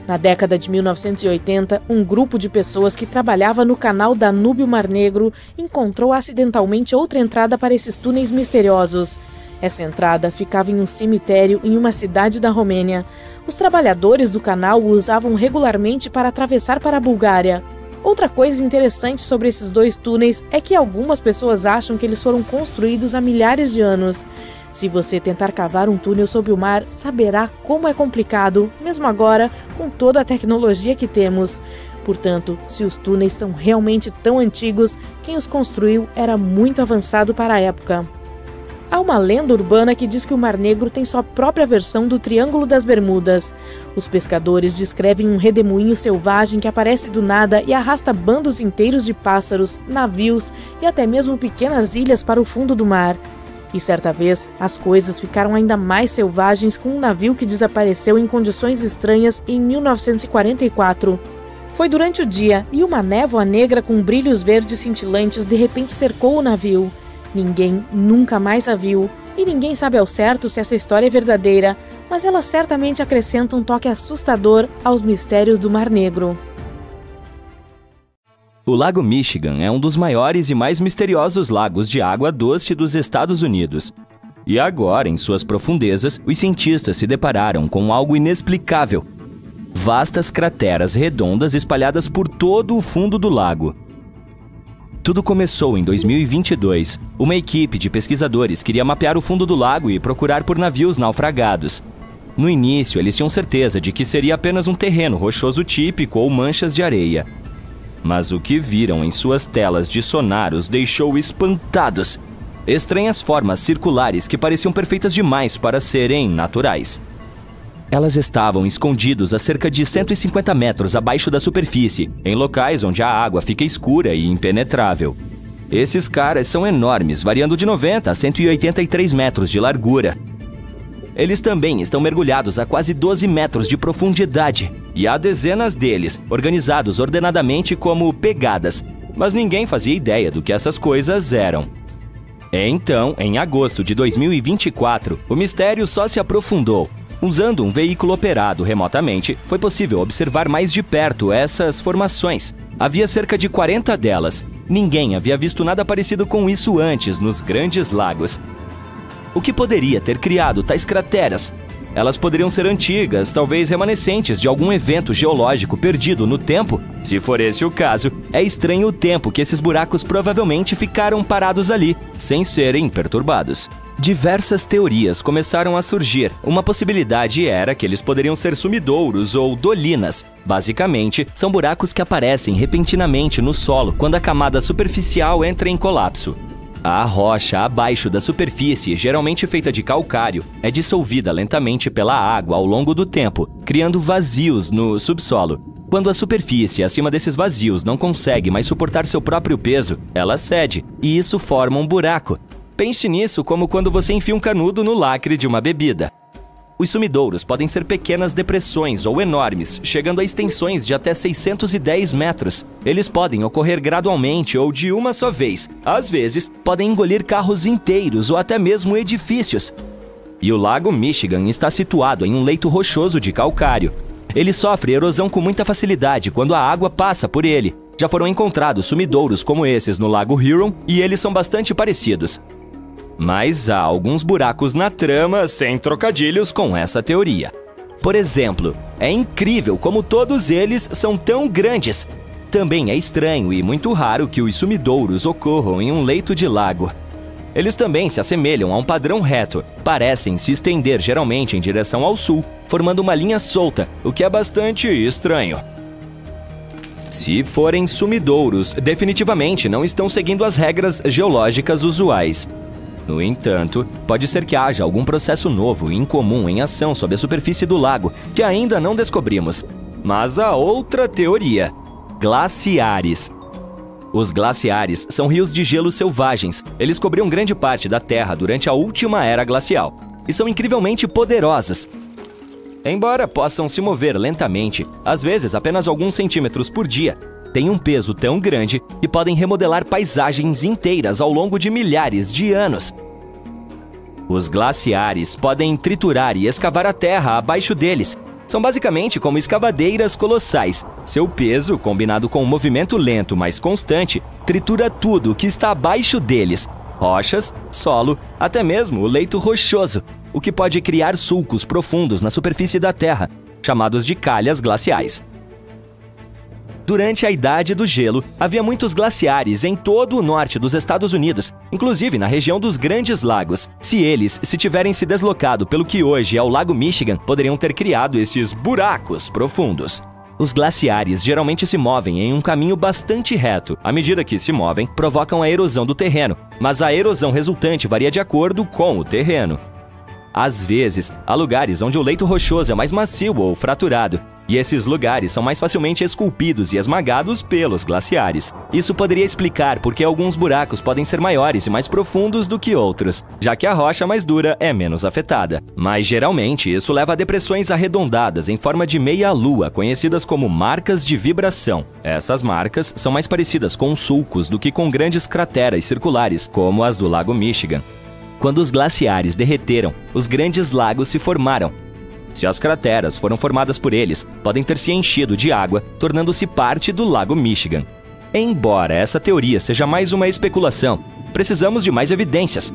Na década de 1980, um grupo de pessoas que trabalhava no canal Danúbio-Mar Negro encontrou acidentalmente outra entrada para esses túneis misteriosos. Essa entrada ficava em um cemitério em uma cidade da Romênia. Os trabalhadores do canal o usavam regularmente para atravessar para a Bulgária. Outra coisa interessante sobre esses dois túneis é que algumas pessoas acham que eles foram construídos há milhares de anos. Se você tentar cavar um túnel sob o mar, saberá como é complicado, mesmo agora, com toda a tecnologia que temos. Portanto, se os túneis são realmente tão antigos, quem os construiu era muito avançado para a época. Há uma lenda urbana que diz que o Mar Negro tem sua própria versão do Triângulo das Bermudas. Os pescadores descrevem um redemoinho selvagem que aparece do nada e arrasta bandos inteiros de pássaros, navios e até mesmo pequenas ilhas para o fundo do mar. E certa vez, as coisas ficaram ainda mais selvagens com um navio que desapareceu em condições estranhas em 1944. Foi durante o dia e uma névoa negra com brilhos verdes cintilantes de repente cercou o navio. Ninguém nunca mais a viu, e ninguém sabe ao certo se essa história é verdadeira, mas ela certamente acrescenta um toque assustador aos mistérios do Mar Negro.
O Lago Michigan é um dos maiores e mais misteriosos lagos de água doce dos Estados Unidos. E agora, em suas profundezas, os cientistas se depararam com algo inexplicável. Vastas crateras redondas espalhadas por todo o fundo do lago. Tudo começou em 2022. Uma equipe de pesquisadores queria mapear o fundo do lago e procurar por navios naufragados. No início, eles tinham certeza de que seria apenas um terreno rochoso típico ou manchas de areia. Mas o que viram em suas telas de sonar os deixou espantados. Estranhas formas circulares que pareciam perfeitas demais para serem naturais. Elas estavam escondidos a cerca de 150 metros abaixo da superfície, em locais onde a água fica escura e impenetrável. Esses caras são enormes, variando de 90 a 183 metros de largura. Eles também estão mergulhados a quase 12 metros de profundidade, e há dezenas deles, organizados ordenadamente como pegadas, mas ninguém fazia ideia do que essas coisas eram. Então, em agosto de 2024, o mistério só se aprofundou. Usando um veículo operado remotamente, foi possível observar mais de perto essas formações. Havia cerca de 40 delas. Ninguém havia visto nada parecido com isso antes nos Grandes Lagos. O que poderia ter criado tais crateras? Elas poderiam ser antigas, talvez remanescentes de algum evento geológico perdido no tempo. Se for esse o caso, é estranho o tempo que esses buracos provavelmente ficaram parados ali, sem serem perturbados. Diversas teorias começaram a surgir. Uma possibilidade era que eles poderiam ser sumidouros ou dolinas. Basicamente, são buracos que aparecem repentinamente no solo quando a camada superficial entra em colapso. A rocha abaixo da superfície, geralmente feita de calcário, é dissolvida lentamente pela água ao longo do tempo, criando vazios no subsolo. Quando a superfície acima desses vazios não consegue mais suportar seu próprio peso, ela cede, e isso forma um buraco. Pense nisso como quando você enfia um canudo no lacre de uma bebida. Os sumidouros podem ser pequenas depressões ou enormes, chegando a extensões de até 610 metros. Eles podem ocorrer gradualmente ou de uma só vez. Às vezes, podem engolir carros inteiros ou até mesmo edifícios. E o Lago Michigan está situado em um leito rochoso de calcário. Ele sofre erosão com muita facilidade quando a água passa por ele. Já foram encontrados sumidouros como esses no Lago Huron e eles são bastante parecidos. Mas há alguns buracos na trama sem trocadilhos com essa teoria. Por exemplo, é incrível como todos eles são tão grandes. Também é estranho e muito raro que os sumidouros ocorram em um leito de lago. Eles também se assemelham a um padrão reto, parecem se estender geralmente em direção ao sul, formando uma linha solta, o que é bastante estranho. Se forem sumidouros, definitivamente não estão seguindo as regras geológicas usuais. No entanto, pode ser que haja algum processo novo e incomum em ação sob a superfície do lago que ainda não descobrimos. Mas há outra teoria: glaciares. Os glaciares são rios de gelo selvagens. Eles cobriam grande parte da Terra durante a última era glacial e são incrivelmente poderosos. embora possam se mover lentamente, às vezes apenas alguns centímetros por dia, têm um peso tão grande que podem remodelar paisagens inteiras ao longo de milhares de anos. Os glaciares podem triturar e escavar a terra abaixo deles. São basicamente como escavadeiras colossais. Seu peso, combinado com um movimento lento, mas constante, tritura tudo o que está abaixo deles. Rochas, solo, até mesmo o leito rochoso, o que pode criar sulcos profundos na superfície da Terra, chamados de calhas glaciais. Durante a Idade do Gelo, havia muitos glaciares em todo o norte dos Estados Unidos, inclusive na região dos Grandes Lagos. Se eles se tiverem se deslocado pelo que hoje é o Lago Michigan, poderiam ter criado esses buracos profundos. Os glaciares geralmente se movem em um caminho bastante reto. À medida que se movem, provocam a erosão do terreno, mas a erosão resultante varia de acordo com o terreno. Às vezes, há lugares onde o leito rochoso é mais macio ou fraturado, e esses lugares são mais facilmente esculpidos e esmagados pelos glaciares. Isso poderia explicar por que alguns buracos podem ser maiores e mais profundos do que outros, já que a rocha mais dura é menos afetada. Mas geralmente isso leva a depressões arredondadas em forma de meia-lua, conhecidas como marcas de vibração. Essas marcas são mais parecidas com sulcos do que com grandes crateras circulares, como as do Lago Michigan. Quando os glaciares derreteram, os grandes lagos se formaram. Se as crateras foram formadas por eles, podem ter se enchido de água, tornando-se parte do Lago Michigan. Embora essa teoria seja mais uma especulação, precisamos de mais evidências.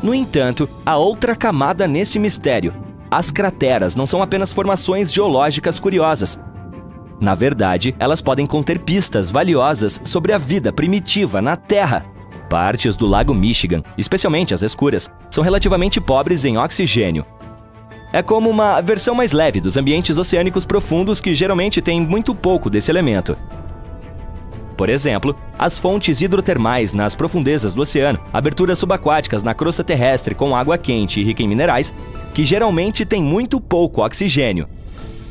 No entanto, há outra camada nesse mistério. As crateras não são apenas formações geológicas curiosas. Na verdade, elas podem conter pistas valiosas sobre a vida primitiva na Terra. Partes do Lago Michigan, especialmente as escuras, são relativamente pobres em oxigênio. É como uma versão mais leve dos ambientes oceânicos profundos que geralmente têm muito pouco desse elemento. Por exemplo, as fontes hidrotermais nas profundezas do oceano, aberturas subaquáticas na crosta terrestre com água quente e rica em minerais, que geralmente têm muito pouco oxigênio.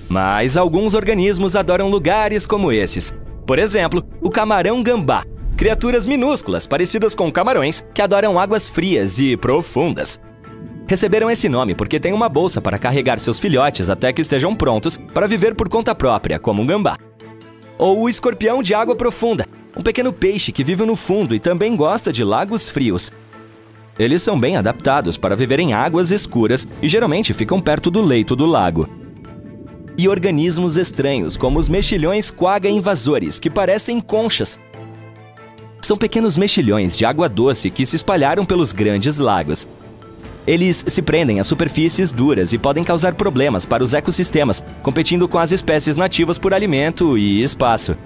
Mas alguns organismos adoram lugares como esses. Por exemplo, o camarão-gambá, criaturas minúsculas parecidas com camarões que adoram águas frias e profundas. Receberam esse nome porque têm uma bolsa para carregar seus filhotes até que estejam prontos para viver por conta própria, como um gambá. Ou o escorpião de água profunda, um pequeno peixe que vive no fundo e também gosta de lagos frios. Eles são bem adaptados para viver em águas escuras e geralmente ficam perto do leito do lago. E organismos estranhos, como os mexilhões quagga invasores, que parecem conchas. São pequenos mexilhões de água doce que se espalharam pelos grandes lagos. Eles se prendem a superfícies duras e podem causar problemas para os ecossistemas, competindo com as espécies nativas por alimento e espaço.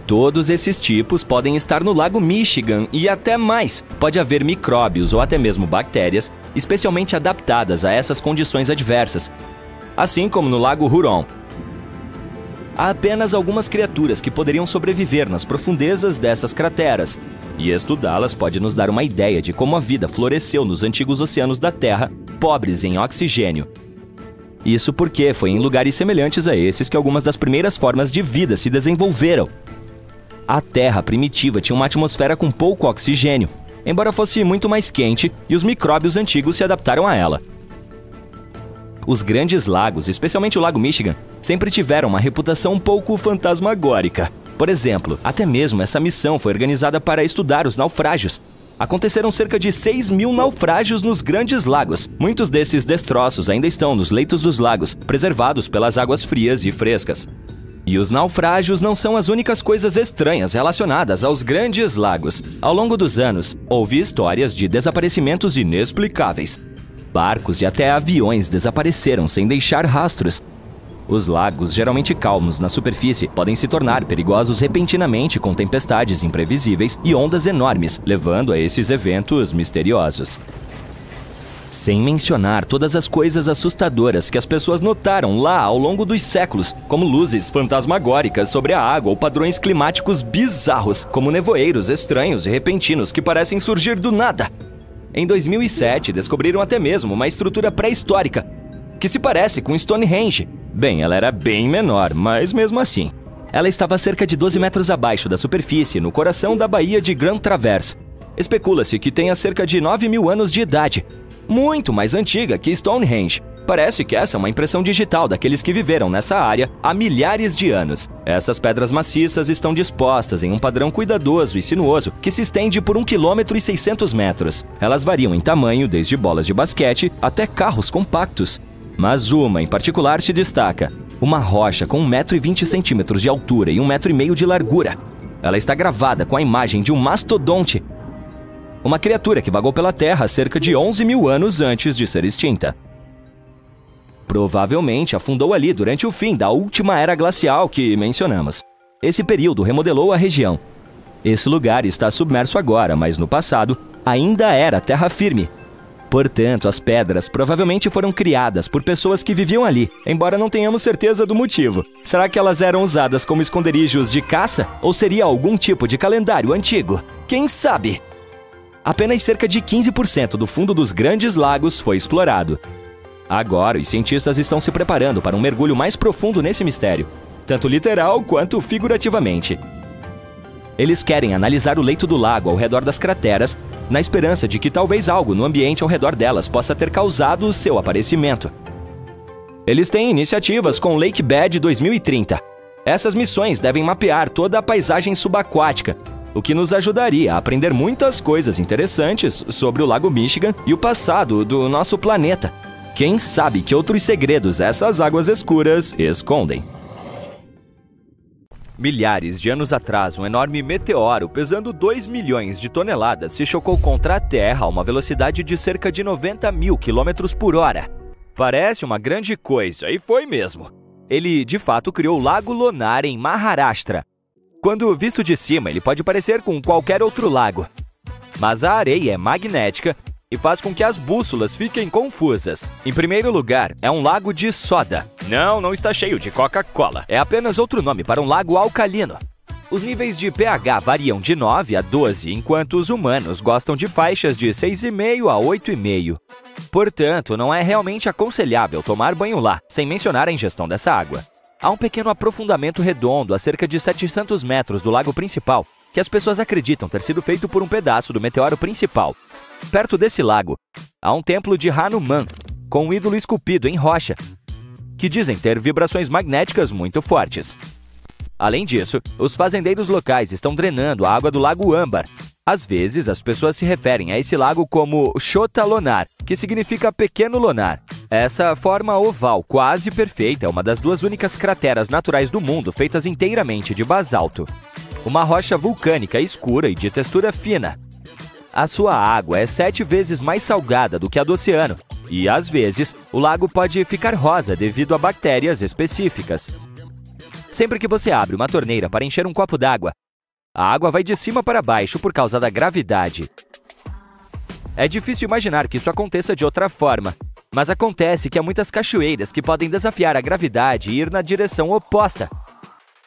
Todos esses tipos podem estar no Lago Michigan e até mais. Pode haver micróbios ou até mesmo bactérias especialmente adaptadas a essas condições adversas, assim como no Lago Huron. Há apenas algumas criaturas que poderiam sobreviver nas profundezas dessas crateras, e estudá-las pode nos dar uma ideia de como a vida floresceu nos antigos oceanos da Terra, pobres em oxigênio. Isso porque foi em lugares semelhantes a esses que algumas das primeiras formas de vida se desenvolveram. A Terra primitiva tinha uma atmosfera com pouco oxigênio, embora fosse muito mais quente, e os micróbios antigos se adaptaram a ela. Os grandes lagos, especialmente o Lago Michigan, sempre tiveram uma reputação um pouco fantasmagórica. Por exemplo, até mesmo essa missão foi organizada para estudar os naufrágios. Aconteceram cerca de 6.000 naufrágios nos grandes lagos. Muitos desses destroços ainda estão nos leitos dos lagos, preservados pelas águas frias e frescas. E os naufrágios não são as únicas coisas estranhas relacionadas aos grandes lagos. Ao longo dos anos, houve histórias de desaparecimentos inexplicáveis. Barcos e até aviões desapareceram sem deixar rastros. Os lagos, geralmente calmos na superfície, podem se tornar perigosos repentinamente com tempestades imprevisíveis e ondas enormes, levando a esses eventos misteriosos. Sem mencionar todas as coisas assustadoras que as pessoas notaram lá ao longo dos séculos, como luzes fantasmagóricas sobre a água ou padrões climáticos bizarros, como nevoeiros estranhos e repentinos que parecem surgir do nada. Em 2007, descobriram até mesmo uma estrutura pré-histórica, que se parece com Stonehenge. Bem, ela era bem menor, mas mesmo assim. Ela estava a cerca de 12 metros abaixo da superfície, no coração da Baía de Grand Traverse. Especula-se que tenha cerca de 9.000 anos de idade, muito mais antiga que Stonehenge. Parece que essa é uma impressão digital daqueles que viveram nessa área há milhares de anos. Essas pedras maciças estão dispostas em um padrão cuidadoso e sinuoso que se estende por 1,6 km. Elas variam em tamanho, desde bolas de basquete até carros compactos. Mas uma, em particular, se destaca. Uma rocha com 1,20 m de altura e 1,5 m de largura. Ela está gravada com a imagem de um mastodonte, uma criatura que vagou pela Terra cerca de 11 mil anos antes de ser extinta. Provavelmente afundou ali durante o fim da última era glacial que mencionamos. Esse período remodelou a região. Esse lugar está submerso agora, mas no passado ainda era terra firme. Portanto, as pedras provavelmente foram criadas por pessoas que viviam ali, embora não tenhamos certeza do motivo. Será que elas eram usadas como esconderijos de caça? Ou seria algum tipo de calendário antigo? Quem sabe? Apenas cerca de 15% do fundo dos grandes lagos foi explorado. Agora, os cientistas estão se preparando para um mergulho mais profundo nesse mistério, tanto literal quanto figurativamente. Eles querem analisar o leito do lago ao redor das crateras, na esperança de que talvez algo no ambiente ao redor delas possa ter causado o seu aparecimento. Eles têm iniciativas com Lake Bed 2030. Essas missões devem mapear toda a paisagem subaquática, o que nos ajudaria a aprender muitas coisas interessantes sobre o Lago Michigan e o passado do nosso planeta. Quem sabe que outros segredos essas águas escuras escondem? Milhares de anos atrás, um enorme meteoro pesando 2 milhões de toneladas se chocou contra a Terra a uma velocidade de cerca de 90 mil km por hora. Parece uma grande coisa, e foi mesmo. Ele, de fato, criou o Lago Lonar em Maharashtra. Quando visto de cima, ele pode parecer com qualquer outro lago. Mas a areia é magnética e faz com que as bússolas fiquem confusas. Em primeiro lugar, é um lago de soda. Não está cheio de Coca-Cola. É apenas outro nome para um lago alcalino. Os níveis de pH variam de 9 a 12, enquanto os humanos gostam de faixas de 6,5 a 8,5. Portanto, não é realmente aconselhável tomar banho lá, sem mencionar a ingestão dessa água. Há um pequeno aprofundamento redondo a cerca de 700 metros do lago principal, que as pessoas acreditam ter sido feito por um pedaço do meteoro principal. Perto desse lago, há um templo de Hanuman, com um ídolo esculpido em rocha, que dizem ter vibrações magnéticas muito fortes. Além disso, os fazendeiros locais estão drenando a água do Lago Âmbar. Às vezes, as pessoas se referem a esse lago como Chota Lonar, que significa pequeno lonar. Essa forma oval quase perfeita é uma das duas únicas crateras naturais do mundo feitas inteiramente de basalto. Uma rocha vulcânica escura e de textura fina. A sua água é 7 vezes mais salgada do que a do oceano, e às vezes o lago pode ficar rosa devido a bactérias específicas. Sempre que você abre uma torneira para encher um copo d'água, a água vai de cima para baixo por causa da gravidade. É difícil imaginar que isso aconteça de outra forma, mas acontece que há muitas cachoeiras que podem desafiar a gravidade e ir na direção oposta.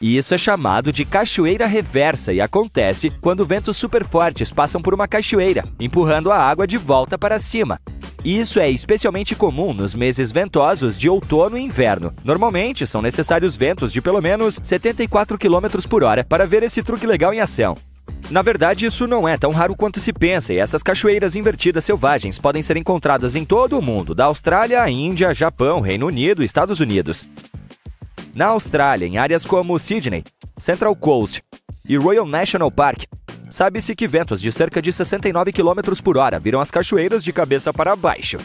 E isso é chamado de cachoeira reversa e acontece quando ventos super fortes passam por uma cachoeira, empurrando a água de volta para cima. Isso é especialmente comum nos meses ventosos de outono e inverno. Normalmente, são necessários ventos de pelo menos 74 km por hora para ver esse truque legal em ação. Na verdade, isso não é tão raro quanto se pensa, e essas cachoeiras invertidas selvagens podem ser encontradas em todo o mundo, da Austrália à Índia, Japão, Reino Unido e Estados Unidos. Na Austrália, em áreas como Sydney, Central Coast e Royal National Park, sabe-se que ventos de cerca de 69 km por hora viram as cachoeiras de cabeça para baixo.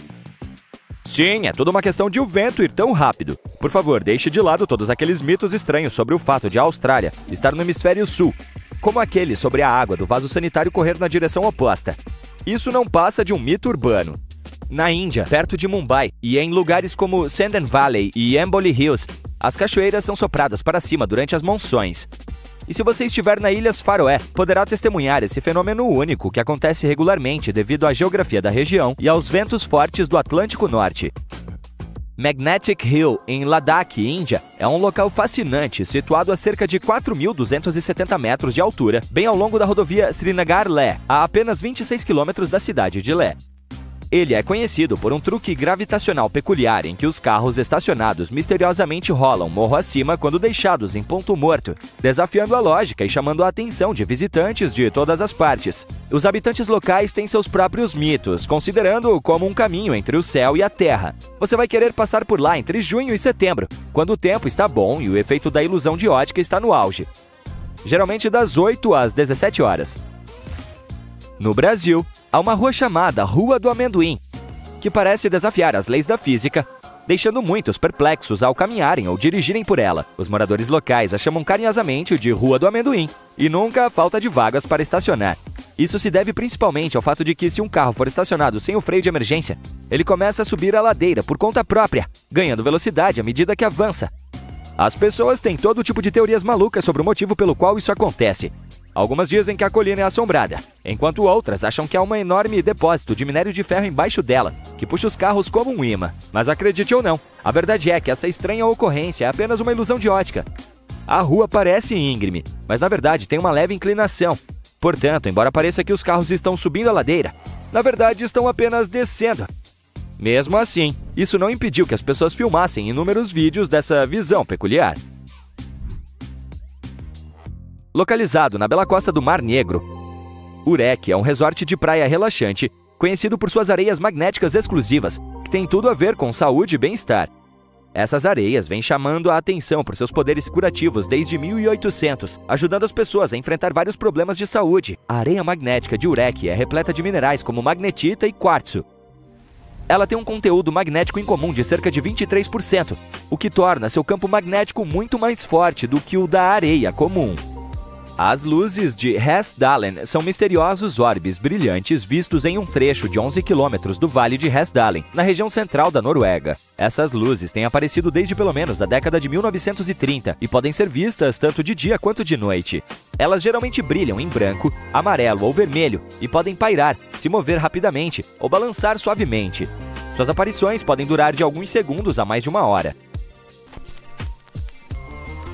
Sim, é tudo uma questão de o vento ir tão rápido. Por favor, deixe de lado todos aqueles mitos estranhos sobre o fato de a Austrália estar no hemisfério sul, como aquele sobre a água do vaso sanitário correr na direção oposta. Isso não passa de um mito urbano. Na Índia, perto de Mumbai, e em lugares como Sandon Valley e Amboli Hills, as cachoeiras são sopradas para cima durante as monções. E se você estiver na Ilhas Faroé, poderá testemunhar esse fenômeno único que acontece regularmente devido à geografia da região e aos ventos fortes do Atlântico Norte. Magnetic Hill, em Ladakh, Índia, é um local fascinante situado a cerca de 4.270 metros de altura, bem ao longo da rodovia Srinagar-Leh, a apenas 26 km da cidade de Leh. Ele é conhecido por um truque gravitacional peculiar em que os carros estacionados misteriosamente rolam morro acima quando deixados em ponto morto, desafiando a lógica e chamando a atenção de visitantes de todas as partes. Os habitantes locais têm seus próprios mitos, considerando-o como um caminho entre o céu e a terra. Você vai querer passar por lá entre junho e setembro, quando o tempo está bom e o efeito da ilusão de ótica está no auge. Geralmente das 8 às 17 horas. No Brasil, há uma rua chamada Rua do Amendoim, que parece desafiar as leis da física, deixando muitos perplexos ao caminharem ou dirigirem por ela. Os moradores locais a chamam carinhosamente de Rua do Amendoim, e nunca há falta de vagas para estacionar. Isso se deve principalmente ao fato de que se um carro for estacionado sem o freio de emergência, ele começa a subir a ladeira por conta própria, ganhando velocidade à medida que avança. As pessoas têm todo tipo de teorias malucas sobre o motivo pelo qual isso acontece. Algumas dizem que a colina é assombrada, enquanto outras acham que há um enorme depósito de minério de ferro embaixo dela, que puxa os carros como um imã. Mas acredite ou não, a verdade é que essa estranha ocorrência é apenas uma ilusão de ótica. A rua parece íngreme, mas na verdade tem uma leve inclinação. Portanto, embora pareça que os carros estão subindo a ladeira, na verdade estão apenas descendo. Mesmo assim, isso não impediu que as pessoas filmassem inúmeros vídeos dessa visão peculiar. Localizado na bela costa do Mar Negro, Urec é um resort de praia relaxante, conhecido por suas areias magnéticas exclusivas, que tem tudo a ver com saúde e bem-estar. Essas areias vêm chamando a atenção por seus poderes curativos desde 1800, ajudando as pessoas a enfrentar vários problemas de saúde. A areia magnética de Urec é repleta de minerais como magnetita e quartzo. Ela tem um conteúdo magnético incomum de cerca de 23%, o que torna seu campo magnético muito mais forte do que o da areia comum. As luzes de Hessdalen são misteriosos orbes brilhantes vistos em um trecho de 11 quilômetros do Vale de Hessdalen, na região central da Noruega. Essas luzes têm aparecido desde pelo menos a década de 1930 e podem ser vistas tanto de dia quanto de noite. Elas geralmente brilham em branco, amarelo ou vermelho e podem pairar, se mover rapidamente ou balançar suavemente. Suas aparições podem durar de alguns segundos a mais de uma hora.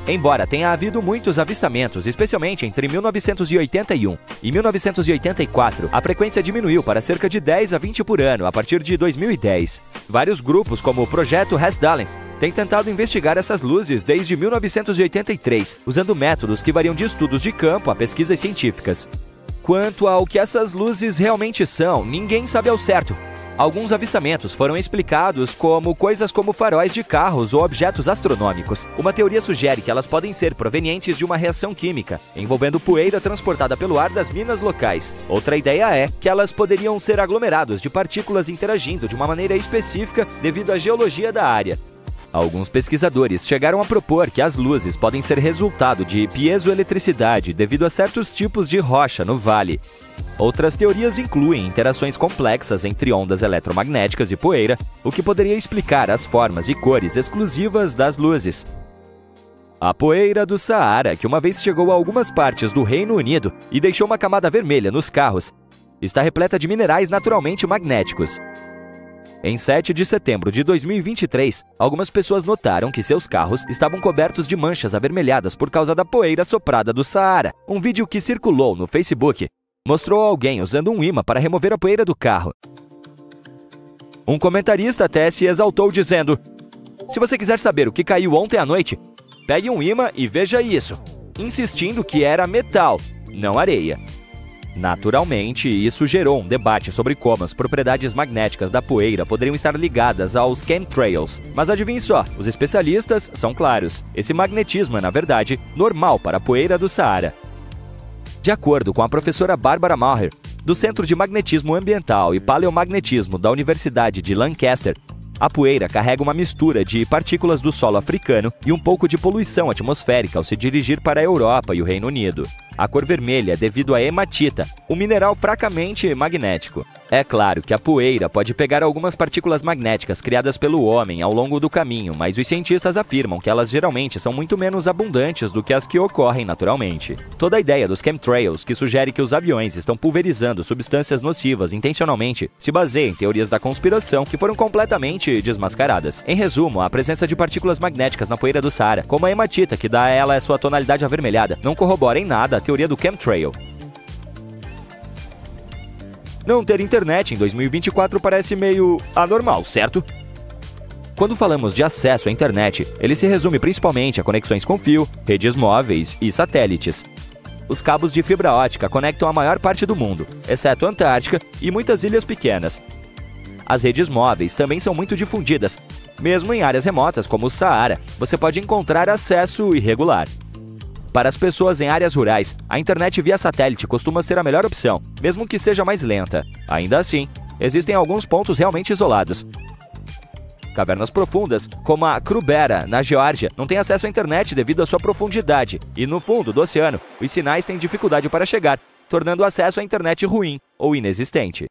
Embora tenha havido muitos avistamentos, especialmente entre 1981 e 1984, a frequência diminuiu para cerca de 10 a 20 por ano a partir de 2010. Vários grupos, como o Projeto Hessdalen, têm tentado investigar essas luzes desde 1983, usando métodos que variam de estudos de campo a pesquisas científicas. Quanto ao que essas luzes realmente são, ninguém sabe ao certo. Alguns avistamentos foram explicados como coisas como faróis de carros ou objetos astronômicos. Uma teoria sugere que elas podem ser provenientes de uma reação química, envolvendo poeira transportada pelo ar das minas locais. Outra ideia é que elas poderiam ser aglomerados de partículas interagindo de uma maneira específica devido à geologia da área. Alguns pesquisadores chegaram a propor que as luzes podem ser resultado de piezoeletricidade devido a certos tipos de rocha no vale. Outras teorias incluem interações complexas entre ondas eletromagnéticas e poeira, o que poderia explicar as formas e cores exclusivas das luzes. A poeira do Saara, que uma vez chegou a algumas partes do Reino Unido e deixou uma camada vermelha nos carros, está repleta de minerais naturalmente magnéticos. Em 7 de setembro de 2023, algumas pessoas notaram que seus carros estavam cobertos de manchas avermelhadas por causa da poeira soprada do Saara. Um vídeo que circulou no Facebook mostrou alguém usando um imã para remover a poeira do carro. Um comentarista até se exaltou dizendo: "Se você quiser saber o que caiu ontem à noite, pegue um imã e veja isso", insistindo que era metal, não areia. Naturalmente, isso gerou um debate sobre como as propriedades magnéticas da poeira poderiam estar ligadas aos chemtrails. Mas adivinhe só, os especialistas são claros. Esse magnetismo é, na verdade, normal para a poeira do Saara. De acordo com a professora Barbara Maher, do Centro de Magnetismo Ambiental e Paleomagnetismo da Universidade de Lancaster, a poeira carrega uma mistura de partículas do solo africano e um pouco de poluição atmosférica ao se dirigir para a Europa e o Reino Unido. A cor vermelha é devido à hematita, um mineral fracamente magnético. É claro que a poeira pode pegar algumas partículas magnéticas criadas pelo homem ao longo do caminho, mas os cientistas afirmam que elas geralmente são muito menos abundantes do que as que ocorrem naturalmente. Toda a ideia dos chemtrails, que sugere que os aviões estão pulverizando substâncias nocivas intencionalmente, se baseia em teorias da conspiração que foram completamente desmascaradas. Em resumo, a presença de partículas magnéticas na poeira do Saara, como a hematita que dá a ela a sua tonalidade avermelhada, não corrobora em nada a teoria do chemtrail. Não ter internet em 2024 parece meio anormal, certo? Quando falamos de acesso à internet, ele se resume principalmente a conexões com fio, redes móveis e satélites. Os cabos de fibra ótica conectam a maior parte do mundo, exceto a Antártica e muitas ilhas pequenas. As redes móveis também são muito difundidas. Mesmo em áreas remotas como o Saara, você pode encontrar acesso irregular. Para as pessoas em áreas rurais, a internet via satélite costuma ser a melhor opção, mesmo que seja mais lenta. Ainda assim, existem alguns pontos realmente isolados. Cavernas profundas, como a Krubera, na Geórgia, não têm acesso à internet devido à sua profundidade, e no fundo do oceano, os sinais têm dificuldade para chegar, tornando o acesso à internet ruim ou inexistente.